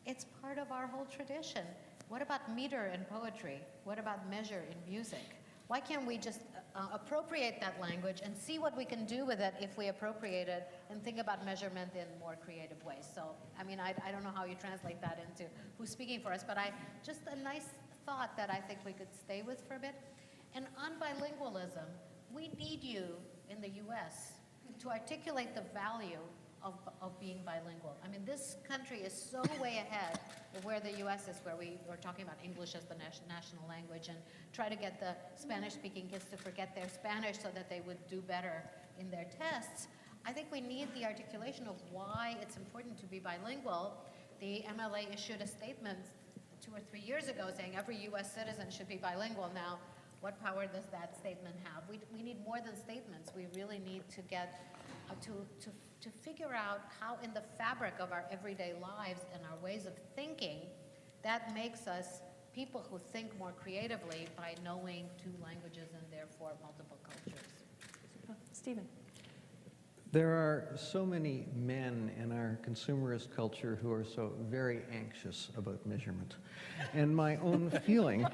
it's part of our whole tradition. What about meter in poetry? What about measure in music? Why can't we just appropriate that language and see what we can do with it if we appropriate it and think about measurement in more creative ways? So, I mean, I don't know how you translate that into who's speaking for us, but just a nice thought that I think we could stay with for a bit. And on bilingualism, we need you in the US to articulate the value of being bilingual. I mean, this country is so way ahead of where the US is, where we are talking about English as the national language and try to get the Spanish-speaking kids to forget their Spanish so that they would do better in their tests. I think we need the articulation of why it's important to be bilingual. The MLA issued a statement 2 or 3 years ago saying every US citizen should be bilingual. Now, what power does that statement have? We need more than statements. We really need to get to figure out how in the fabric of our everyday lives and our ways of thinking, that makes us people who think more creatively by knowing 2 languages and therefore multiple cultures. Stephen. There are so many men in our consumerist culture who are so very anxious about measurement. And my own feeling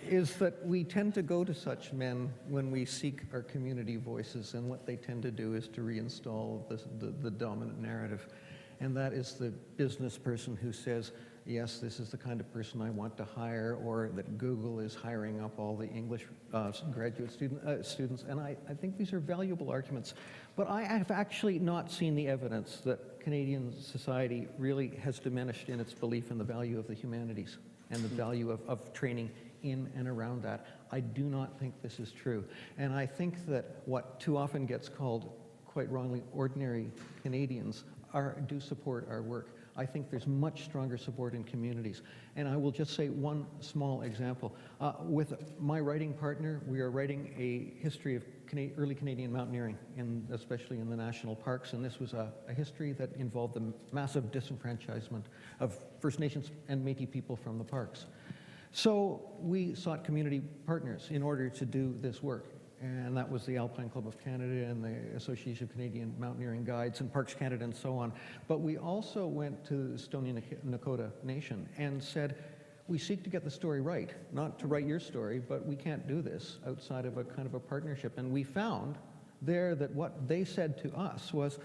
is that we tend to go to such men when we seek our community voices, and what they tend to do is to reinstall the dominant narrative. And that is the business person who says, yes, this is the kind of person I want to hire, or that Google is hiring up all the English graduate students. And I think these are valuable arguments. But I have actually not seen the evidence that Canadian society really has diminished in its belief in the value of the humanities and the value of training in and around that. I do not think this is true. And I think that what too often gets called, quite wrongly, ordinary Canadians do support our work. I think there's much stronger support in communities. And I will just say one small example. With my writing partner, we are writing a history of early Canadian mountaineering, especially in the national parks. And this was a history that involved the massive disenfranchisement of First Nations and Métis people from the parks. So we sought community partners in order to do this work. And that was the Alpine Club of Canada and the Association of Canadian Mountaineering Guides and Parks Canada and so on. But we also went to the Stoney Nakoda Nation and said, we seek to get the story right, not to write your story, but we can't do this outside of a kind of a partnership. And we found there that what they said to us was,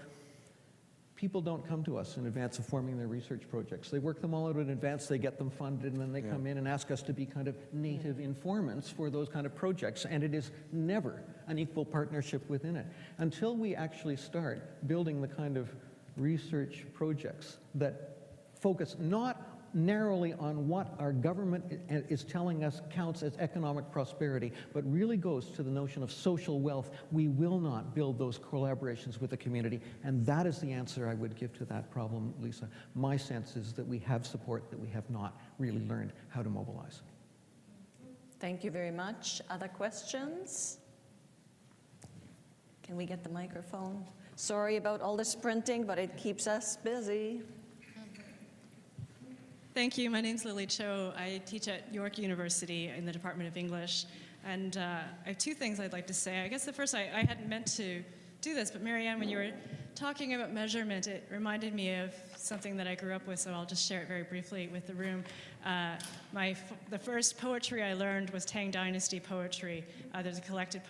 people don't come to us in advance of forming their research projects. They work them all out in advance, they get them funded, and then they come in and ask us to be kind of native informants for those kind of projects, and it is never an equal partnership within it. Until we actually start building the kind of research projects that focus not narrowly on what our government is telling us counts as economic prosperity, but really goes to the notion of social wealth, we will not build those collaborations with the community. And that is the answer I would give to that problem, Lisa. My sense is that we have support that we have not really learned how to mobilize. Thank you very much. Other questions? Can we get the microphone? Sorry about all the sprinting, but it keeps us busy. Thank you. My name's Lily Cho. I teach at York University in the Department of English. And I have 2 things I'd like to say. I guess the first, I hadn't meant to do this, but Marianne, when you were talking about measurement, it reminded me of something that I grew up with, so I'll just share it very briefly with the room. The first poetry I learned was Tang Dynasty poetry. There's a collected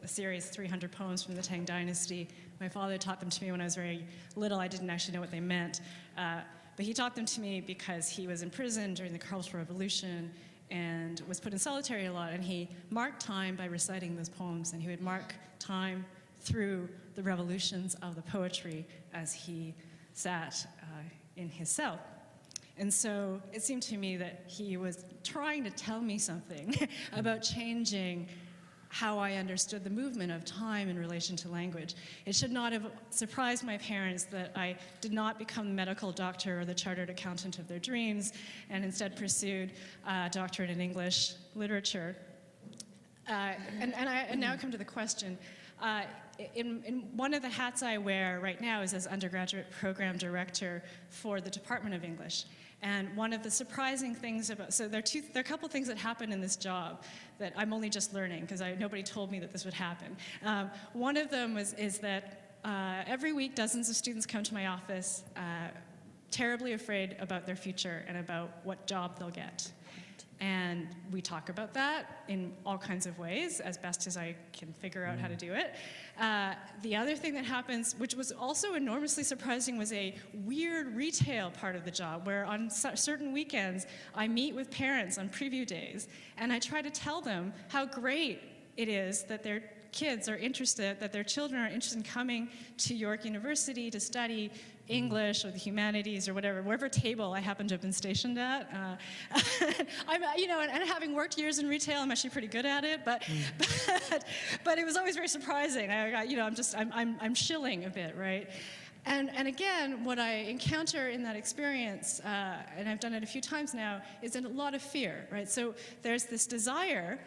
a series, 300 poems from the Tang Dynasty. My father taught them to me when I was very little. I didn't actually know what they meant. But he taught them to me because he was in prison during the Cultural Revolution and was put in solitary a lot, and he marked time by reciting those poems, and he would mark time through the revolutions of the poetry as he sat in his cell. And so it seemed to me that he was trying to tell me something about changing how I understood the movement of time in relation to language. It should not have surprised my parents that I did not become the medical doctor or the chartered accountant of their dreams, and instead pursued a doctorate in English literature. And now I come to the question. In one of the hats I wear right now is as undergraduate program director for the Department of English. And one of the surprising things about, so there are a couple things that happen in this job that I'm only just learning because nobody told me that this would happen. One of them is that every week dozens of students come to my office terribly afraid about their future and about what job they'll get. And we talk about that in all kinds of ways, as best as I can figure out how to do it. The other thing that happens, which was also enormously surprising, was a weird retail part of the job, where on certain weekends, I meet with parents on preview days, and I try to tell them how great it is that their kids are interested, that their children are interested in coming to York University to study English or the humanities or whatever, wherever table I happen to have been stationed at. I'm, and having worked years in retail, I'm actually pretty good at it, but it was always very surprising. I'm shilling a bit, right? And again, what I encounter in that experience, and I've done it a few times now, is a lot of fear, right? So there's this desire.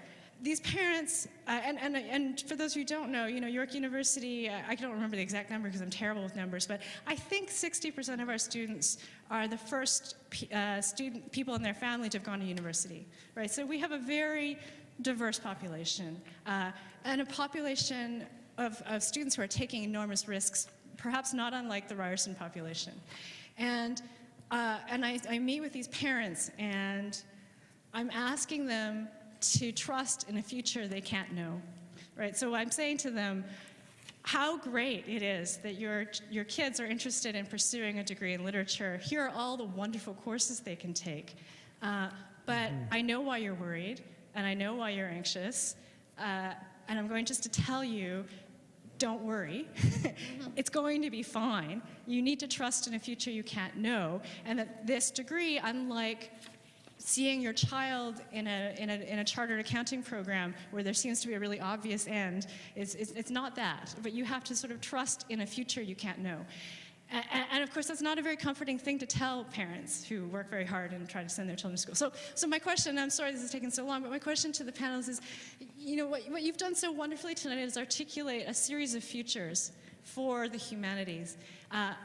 These parents, and for those who don't know, York University, I don't remember the exact number because I'm terrible with numbers, but I think 60% of our students are the first people in their family to have gone to university, right? So we have a very diverse population, and a population of students who are taking enormous risks, perhaps not unlike the Ralston population. And I meet with these parents, and I'm asking them to trust in a future they can't know, right? So I'm saying to them, how great it is that your kids are interested in pursuing a degree in literature. Here are all the wonderful courses they can take. But I know why you're worried, and I know why you're anxious, and I'm going just to tell you, don't worry. It's going to be fine. You need to trust in a future you can't know, and that this degree, unlike seeing your child in a chartered accounting program where there seems to be a really obvious end, it's not that. But you have to sort of trust in a future you can't know. And of course, that's not a very comforting thing to tell parents who work very hard and try to send their children to school. So my question, I'm sorry this has taken so long, but my question to the panelists is, what you've done so wonderfully tonight is articulate a series of futures for the humanities.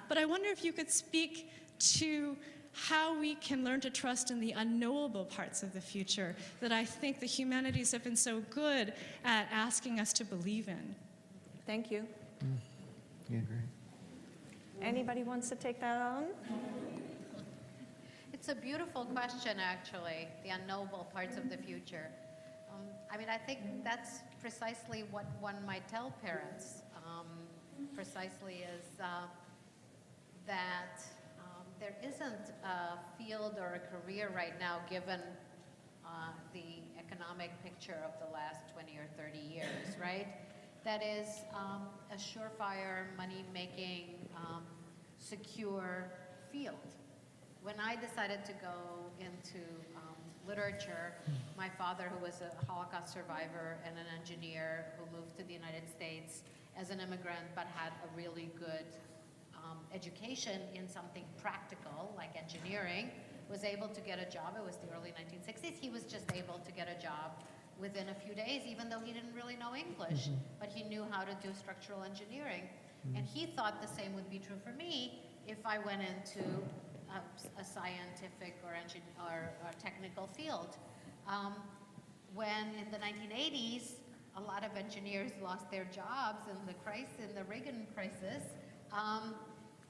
But I wonder if you could speak to how we can learn to trust in the unknowable parts of the future that I think the humanities have been so good at asking us to believe in. Thank you. Yeah, great. Anybody wants to take that on? It's a beautiful question, actually, the unknowable parts of the future. I think that's precisely what one might tell parents, precisely is that there isn't a field or a career right now, given the economic picture of the last 20 or 30 years, right? That is a surefire, money-making, secure field. When I decided to go into literature, my father, who was a Holocaust survivor and an engineer who moved to the United States as an immigrant but had a really good education in something practical like engineering, was able to get a job. It was the early 1960s. He was just able to get a job within a few days, even though he didn't really know English, but he knew how to do structural engineering. And he thought the same would be true for me if I went into a scientific or technical field. When in the 1980s, a lot of engineers lost their jobs in the Reagan crisis,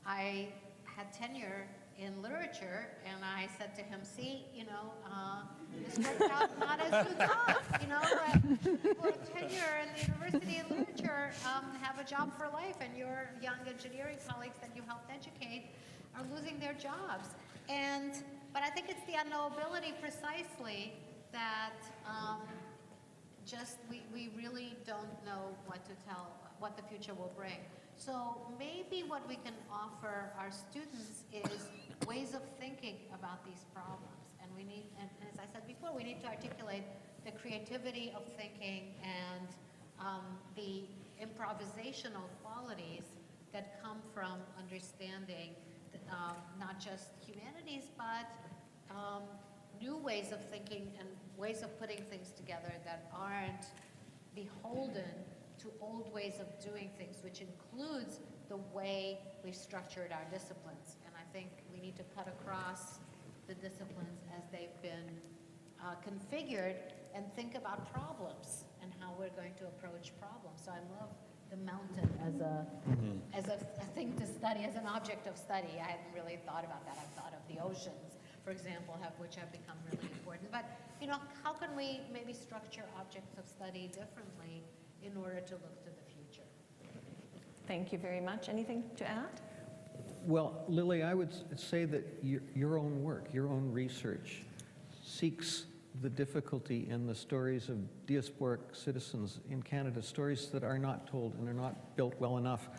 I had tenure in literature, and I said to him, see, this worked out not as you thought, for tenure in the university in literature, have a job for life, and your young engineering colleagues that you helped educate are losing their jobs. But I think it's the unknowability precisely that we really don't know what the future will bring. So maybe what we can offer our students is ways of thinking about these problems. And we need, and as I said before, we need to articulate the creativity of thinking and the improvisational qualities that come from understanding not just humanities, but new ways of thinking and ways of putting things together that aren't beholden to old ways of doing things, which includes the way we've structured our disciplines. And I think we need to cut across the disciplines as they've been configured and think about problems and how we're going to approach problems. So I love the mountain as a thing to study, as an object of study. I hadn't really thought about that. I've thought of the oceans, for example, which have become really important. But how can we maybe structure objects of study differently in order to look to the future? Thank you very much. Anything to add? Well, Lily, I would say that your own work, your own research seeks the difficulty in the stories of diasporic citizens in Canada, stories that are not told and are not built well enough.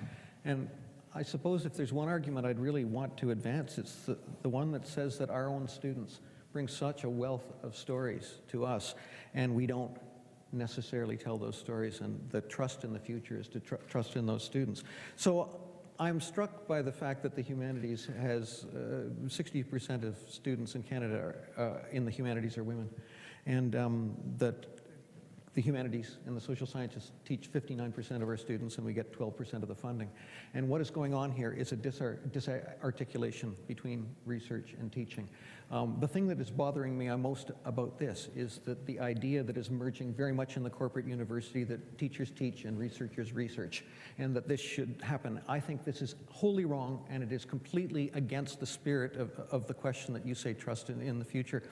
And I suppose if there's one argument I'd really want to advance, it's the one that says that our own students bring such a wealth of stories to us, and we don't necessarily tell those stories, and the trust in the future is to trust in those students. So I'm struck by the fact that the humanities has 60% of students in Canada in the humanities are women, and that the humanities and the social sciences teach 59% of our students, and we get 12% of the funding. And what is going on here is a disarticulation between research and teaching. The thing that is bothering me most about this is that the idea that is emerging very much in the corporate university that teachers teach and researchers research, and that this should happen. I think this is wholly wrong, and it is completely against the spirit of the question that you say trust in the future.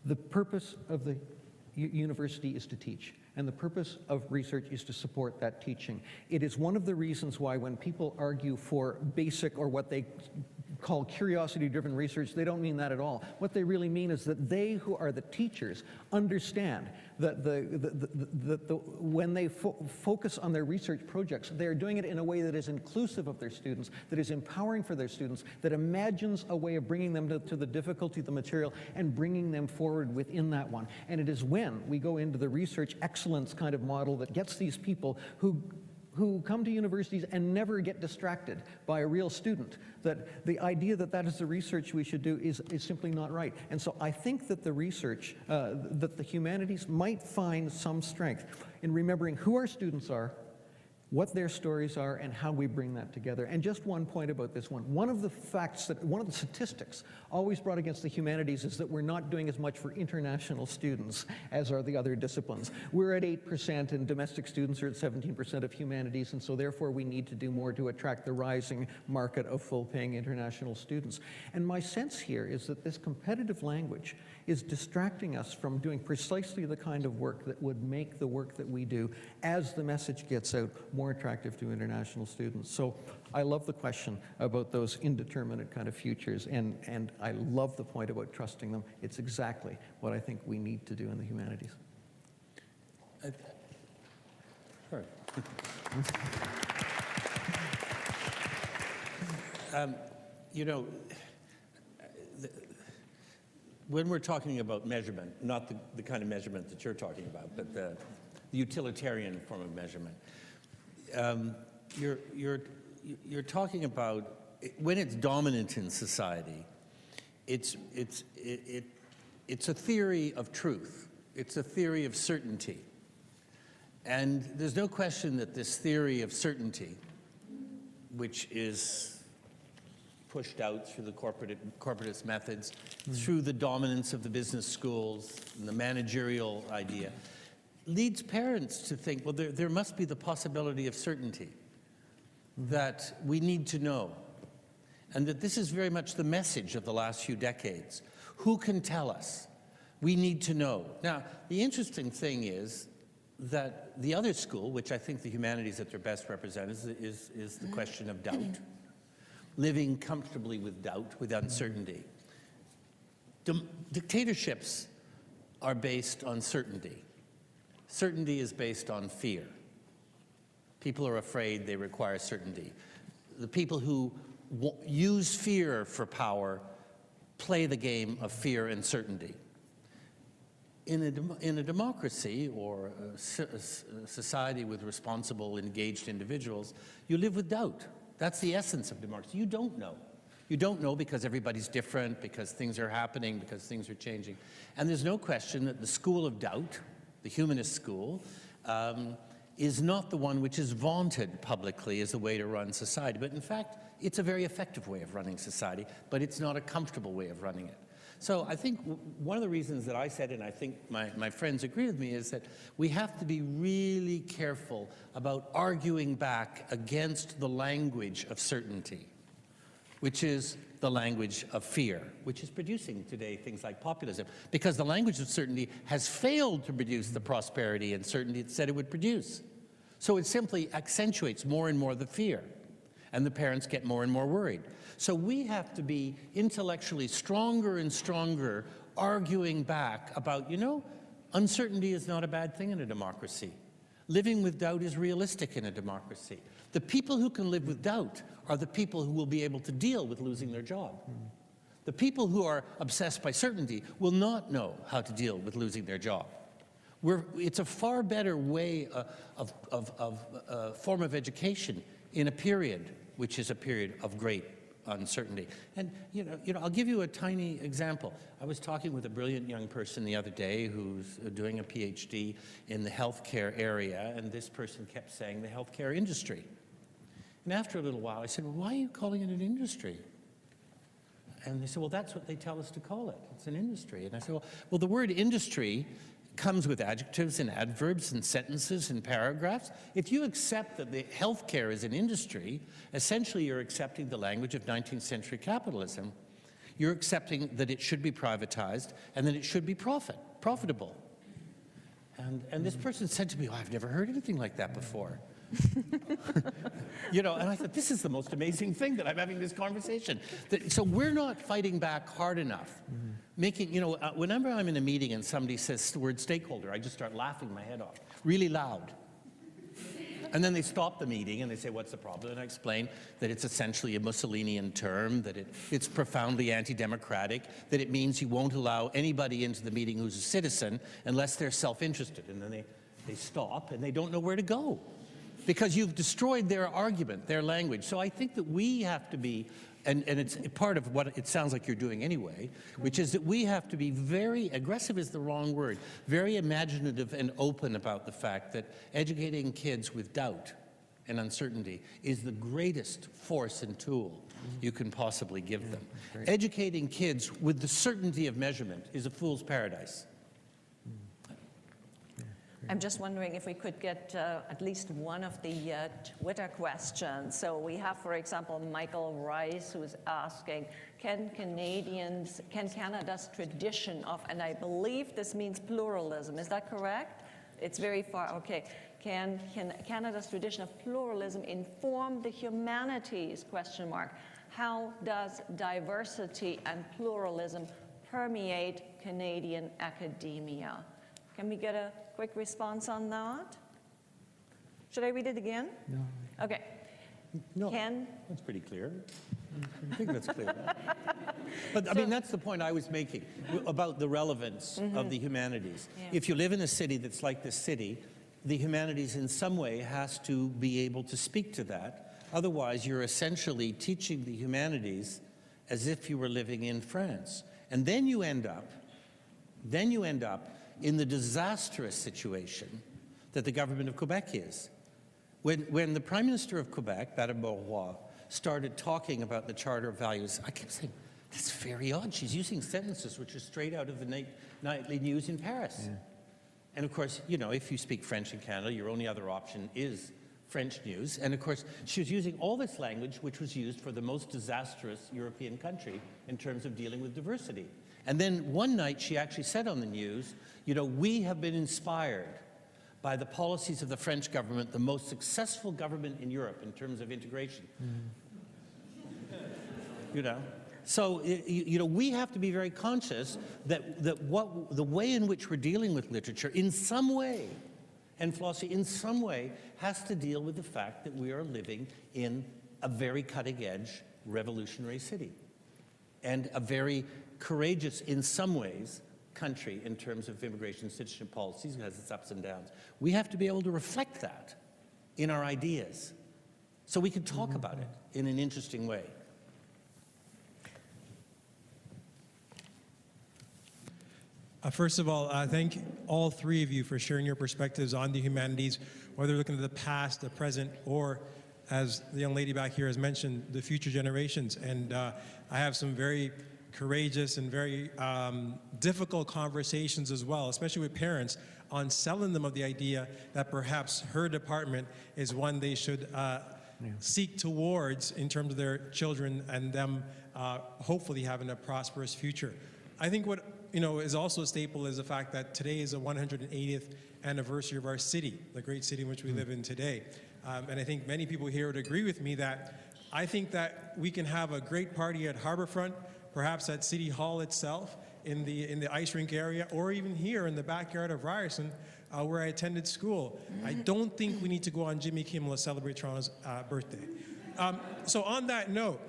The purpose of the university is to teach, and the purpose of research is to support that teaching. It is one of the reasons why when people argue for basic or what they call curiosity-driven research, they don't mean that at all. What they really mean is that they who are the teachers understand that when they focus on their research projects, they are doing it in a way that is inclusive of their students, that is empowering for their students, that imagines a way of bringing them to the difficulty of the material and bringing them forward within that one. And it is when we go into the research excellence kind of model that gets these people who come to universities and never get distracted by a real student, that the idea that that is the research we should do is simply not right. And so I think that the research, that the humanities might find some strength in remembering who our students are, what their stories are, and how we bring that together. And just one point about this one. One of the statistics always brought against the humanities is that we're not doing as much for international students as are the other disciplines. We're at 8%, and domestic students are at 17% of humanities, and so therefore we need to do more to attract the rising market of full-paying international students. And my sense here is that this competitive language is distracting us from doing precisely the kind of work that would make the work that we do, as the message gets out, more attractive to international students. So I love the question about those indeterminate kind of futures, and I love the point about trusting them. It's exactly what I think we need to do in the humanities. You know, when we're talking about measurement, not the kind of measurement that you're talking about, but the utilitarian form of measurement, you're talking about when it's dominant in society. It's a theory of truth. It's a theory of certainty, and there's no question that this theory of certainty, which is pushed out through the corporatist methods, through the dominance of the business schools and the managerial idea, leads parents to think, well, there must be the possibility of certainty, that we need to know, and that this is very much the message of the last few decades. Who can tell us? We need to know. Now, the interesting thing is that the other school, which I think the humanities at their best represent, is the question of doubt. Living comfortably with doubt, with uncertainty. Dictatorships are based on certainty. Certainty is based on fear. People are afraid, they require certainty. The people who use fear for power play the game of fear and certainty. In a democracy or a society with responsible, engaged individuals, you live with doubt. That's the essence of democracy. You don't know. You don't know because everybody's different, because things are happening, because things are changing. And there's no question that the school of doubt, the humanist school, is not the one which is vaunted publicly as a way to run society. But in fact, it's a very effective way of running society, but it's not a comfortable way of running it. So I think one of the reasons that I said, and I think my friends agree with me, is that we have to be really careful about arguing back against the language of certainty, which is the language of fear, which is producing today things like populism, because the language of certainty has failed to produce the prosperity and certainty it said it would produce. So it simply accentuates more and more the fear, and the parents get more and more worried. So we have to be intellectually stronger and stronger arguing back about, you know, uncertainty is not a bad thing in a democracy. Living with doubt is realistic in a democracy. The people who can live with doubt are the people who will be able to deal with losing their job. The people who are obsessed by certainty will not know how to deal with losing their job. It's a far better way form of education in a period which is a period of great uncertainty. And you know, I'll give you a tiny example. I was talking with a brilliant young person the other day who's doing a PhD in the healthcare area, and this person kept saying the healthcare industry. And after a little while, I said, well, why are you calling it an industry? And they said, well, that's what they tell us to call it. It's an industry. And I said, well, the word industry comes with adjectives and adverbs and sentences and paragraphs. If you accept that the healthcare is an industry, essentially you're accepting the language of 19th century capitalism. You're accepting that it should be privatized and that it should be profitable. And this person said to me, oh, I've never heard anything like that before. You know, and I thought, this is the most amazing thing that I'm having this conversation. So we're not fighting back hard enough. Making, you know, whenever I'm in a meeting and somebody says the word stakeholder, I just start laughing my head off, really loud. And then they stop the meeting and they say, what's the problem? And I explain that it's essentially a Mussolinian term, that it's profoundly anti-democratic, that it means you won't allow anybody into the meeting who's a citizen unless they're self-interested. And then they stop and they don't know where to go, because you've destroyed their argument, their language. So I think that we have to be, and it's part of what it sounds like you're doing anyway, which is that we have to be very, aggressive is the wrong word, very imaginative and open about the fact that educating kids with doubt and uncertainty is the greatest force and tool you can possibly give them. Educating kids with the certainty of measurement is a fool's paradise. I'm just wondering if we could get at least one of the Twitter questions. So we have, for example, Michael Rice, who's asking, can Canada's tradition of, and I believe this means pluralism, is that correct? It's very far, okay. Can Canada's tradition of pluralism inform the humanities, question mark? How does diversity and pluralism permeate Canadian academia? Can we get a quick response on that? Should I read it again? No. Okay. No, that's pretty clear. I think that's clear. But I mean, that's the point I was making about the relevance of the humanities. Yeah. If you live in a city that's like this city, the humanities in some way has to be able to speak to that. Otherwise, you're essentially teaching the humanities as if you were living in France. And then you end up in the disastrous situation that the government of Quebec is. When the Prime Minister of Quebec, Madame Beauroy, started talking about the Charter of Values, I kept saying, that's very odd. She's using sentences which are straight out of the nightly news in Paris. Yeah. And of course, you know, if you speak French in Canada, your only other option is French news. And of course, she was using all this language which was used for the most disastrous European country in terms of dealing with diversity. And then one night she actually said on the news, you know, we have been inspired by the policies of the French government, the most successful government in Europe in terms of integration. You know? So, you know, we have to be very conscious that the way in which we're dealing with literature in some way, and Flossie, in some way, has to deal with the fact that we are living in a very cutting-edge revolutionary city and a very courageous, in some ways, country in terms of immigration and citizenship policies. It has its ups and downs. We have to be able to reflect that in our ideas so we can talk about it in an interesting way. First of all, thank all three of you for sharing your perspectives on the humanities, whether looking at the past, the present, or, as the young lady back here has mentioned, the future generations. And I have some very courageous and very difficult conversations as well, especially with parents, on selling them of the idea that perhaps her department is one they should seek towards in terms of their children and them hopefully having a prosperous future. I think what is also a staple is the fact that today is the 180th anniversary of our city, the great city in which we live in today. And I think many people here would agree with me that I think that we can have a great party at Harborfront, perhaps at City Hall itself, in the ice rink area, or even here in the backyard of Ryerson, where I attended school. I don't think we need to go on Jimmy Kimmel to celebrate Toronto's birthday. So on that note,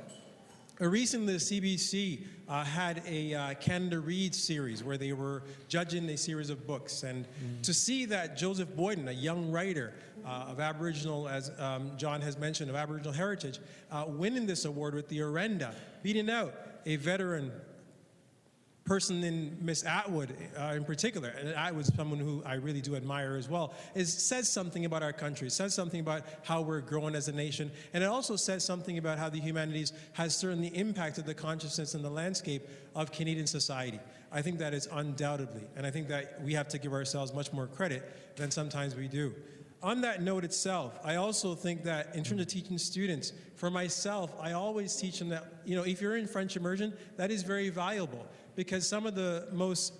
recently the CBC had a Canada Reads series where they were judging a series of books. And to see that Joseph Boyden, a young writer of Aboriginal, as John has mentioned, of Aboriginal heritage, winning this award with the Orenda, beating out a veteran person in Miss Atwood in particular, and Atwood's someone who I really do admire as well, says something about our country, says something about how we're growing as a nation, and it also says something about how the humanities has certainly impacted the consciousness and the landscape of Canadian society. I think that is undoubtedly, and I think that we have to give ourselves much more credit than sometimes we do. On that note itself, I also think that in terms of teaching students, for myself, I always teach them that, if you're in French immersion, that is very valuable, because some of the most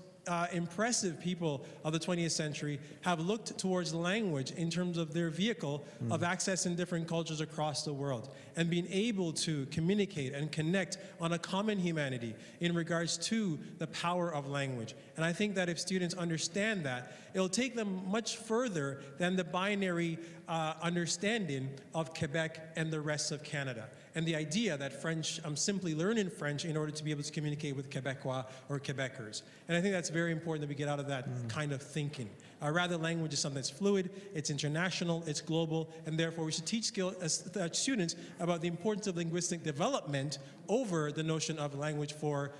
impressive people of the 20th century have looked towards language in terms of their vehicle of accessing different cultures across the world and being able to communicate and connect on a common humanity in regards to the power of language. And I think that if students understand that, it'll take them much further than the binary understanding of Quebec and the rest of Canada. And the idea that French, simply learning French in order to be able to communicate with Quebecois or Quebecers. And I think that's very important that we get out of that kind of thinking. Rather, language is something that's fluid, it's international, it's global, and therefore we should teach students about the importance of linguistic development over the notion of language for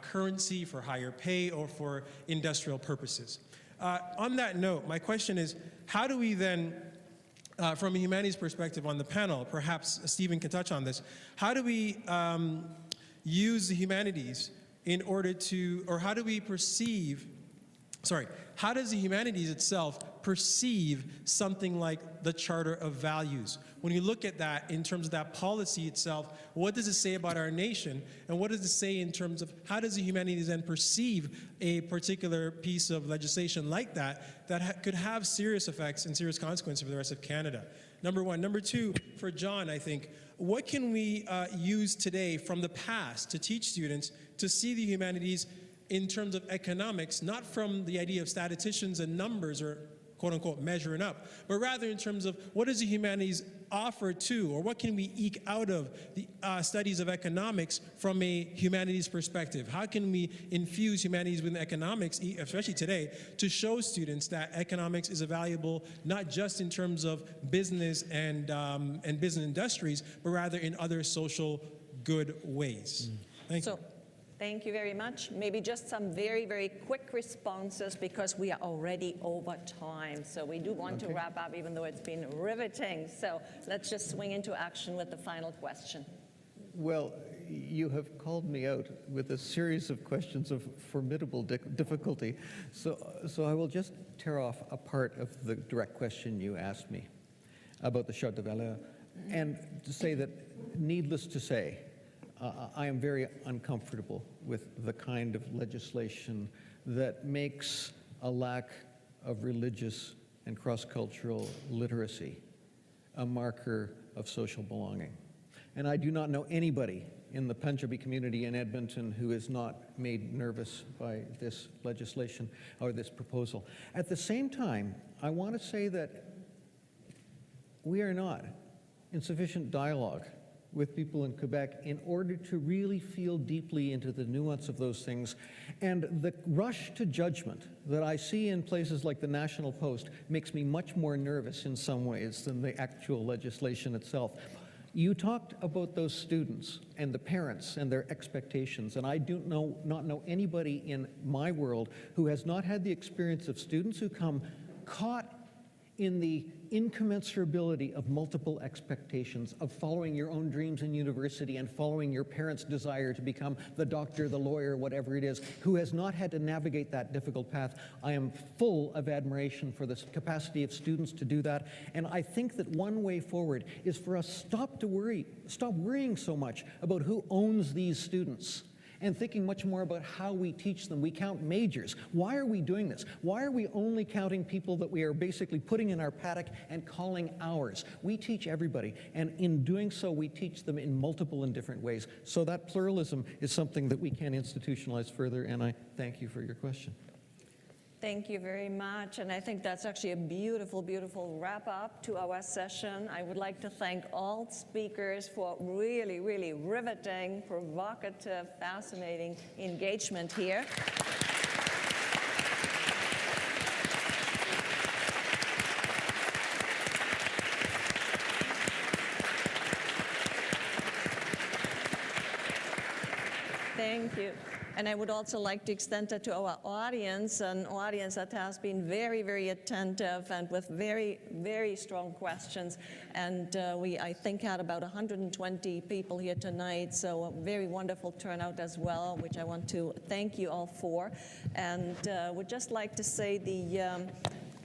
currency, for higher pay, or for industrial purposes. On that note, my question is, how do we then, from a humanities perspective on the panel, perhaps Stephen can touch on this, how do we use the humanities in order to, or how do we perceive, how does the humanities itself perceive something like the Charter of Values? When you look at that in terms of that policy itself, what does it say about our nation? And what does it say in terms of how does the humanities then perceive a particular piece of legislation like that that could have serious effects and serious consequences for the rest of Canada? Number one. Number two, for John, I think, what can we use today from the past to teach students to see the humanities in terms of economics, not from the idea of statisticians and numbers or quote-unquote measuring up, but rather in terms of what does the humanities offer to, or what can we eke out of the studies of economics from a humanities perspective? How can we infuse humanities with economics, especially today, to show students that economics is valuable not just in terms of business and business industries, but rather in other social good ways? Thank you. Thank you very much. Maybe just some very, very quick responses because we are already over time. So we do want to wrap up even though it's been riveting. So let's just swing into action with the final question. Well, you have called me out with a series of questions of formidable difficulty. So I will just tear off a part of the direct question you asked me about the Charte de Valeurs, and to say that, needless to say, I am very uncomfortable with the kind of legislation that makes a lack of religious and cross-cultural literacy a marker of social belonging. And I do not know anybody in the Punjabi community in Edmonton who is not made nervous by this legislation or this proposal. At the same time, I want to say that we are not in sufficient dialogue with people in Quebec in order to really feel deeply into the nuance of those things. And the rush to judgment that I see in places like the National Post makes me much more nervous in some ways than the actual legislation itself. You talked about those students and the parents and their expectations, and I do not know anybody in my world who has not had the experience of students who come caught in the incommensurability of multiple expectations, of following your own dreams in university and following your parents' desire to become the doctor, the lawyer, whatever it is, who has not had to navigate that difficult path. I am full of admiration for the capacity of students to do that, and I think that one way forward is for us stop worrying so much about who owns these students and thinking much more about how we teach them. We count majors. Why are we doing this? Why are we only counting people that we are basically putting in our paddock and calling ours? We teach everybody, and in doing so, we teach them in multiple and different ways. So that pluralism is something that we can institutionalize further, and I thank you for your question. Thank you very much, and I think that's actually a beautiful, beautiful wrap-up to our session. I would like to thank all speakers for really, really riveting, provocative, fascinating engagement here. Thank you. And I would also like to extend that to our audience, an audience that has been very, very attentive and with very, very strong questions. And we, I think, had about 120 people here tonight, so a very wonderful turnout as well, which I want to thank you all for. And would just like to say the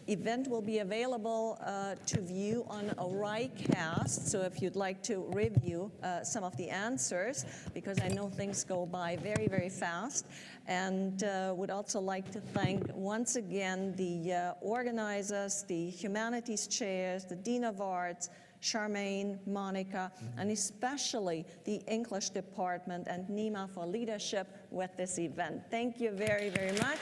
event will be available to view on a RICast, so if you'd like to review some of the answers, because I know things go by very, very fast. And would also like to thank once again the organizers, the Humanities chairs, the Dean of Arts, Charmaine, Monica, and especially the English department and Nima for leadership with this event. Thank you very, very much.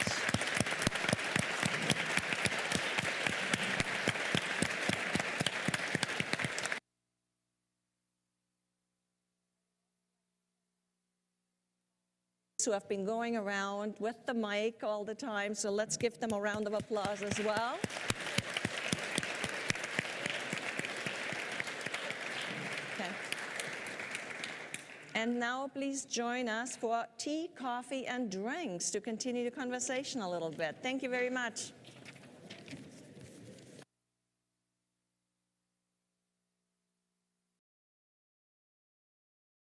Who have been going around with the mic all the time, so let's give them a round of applause as well. Okay. And now please join us for tea, coffee, and drinks to continue the conversation a little bit. Thank you very much.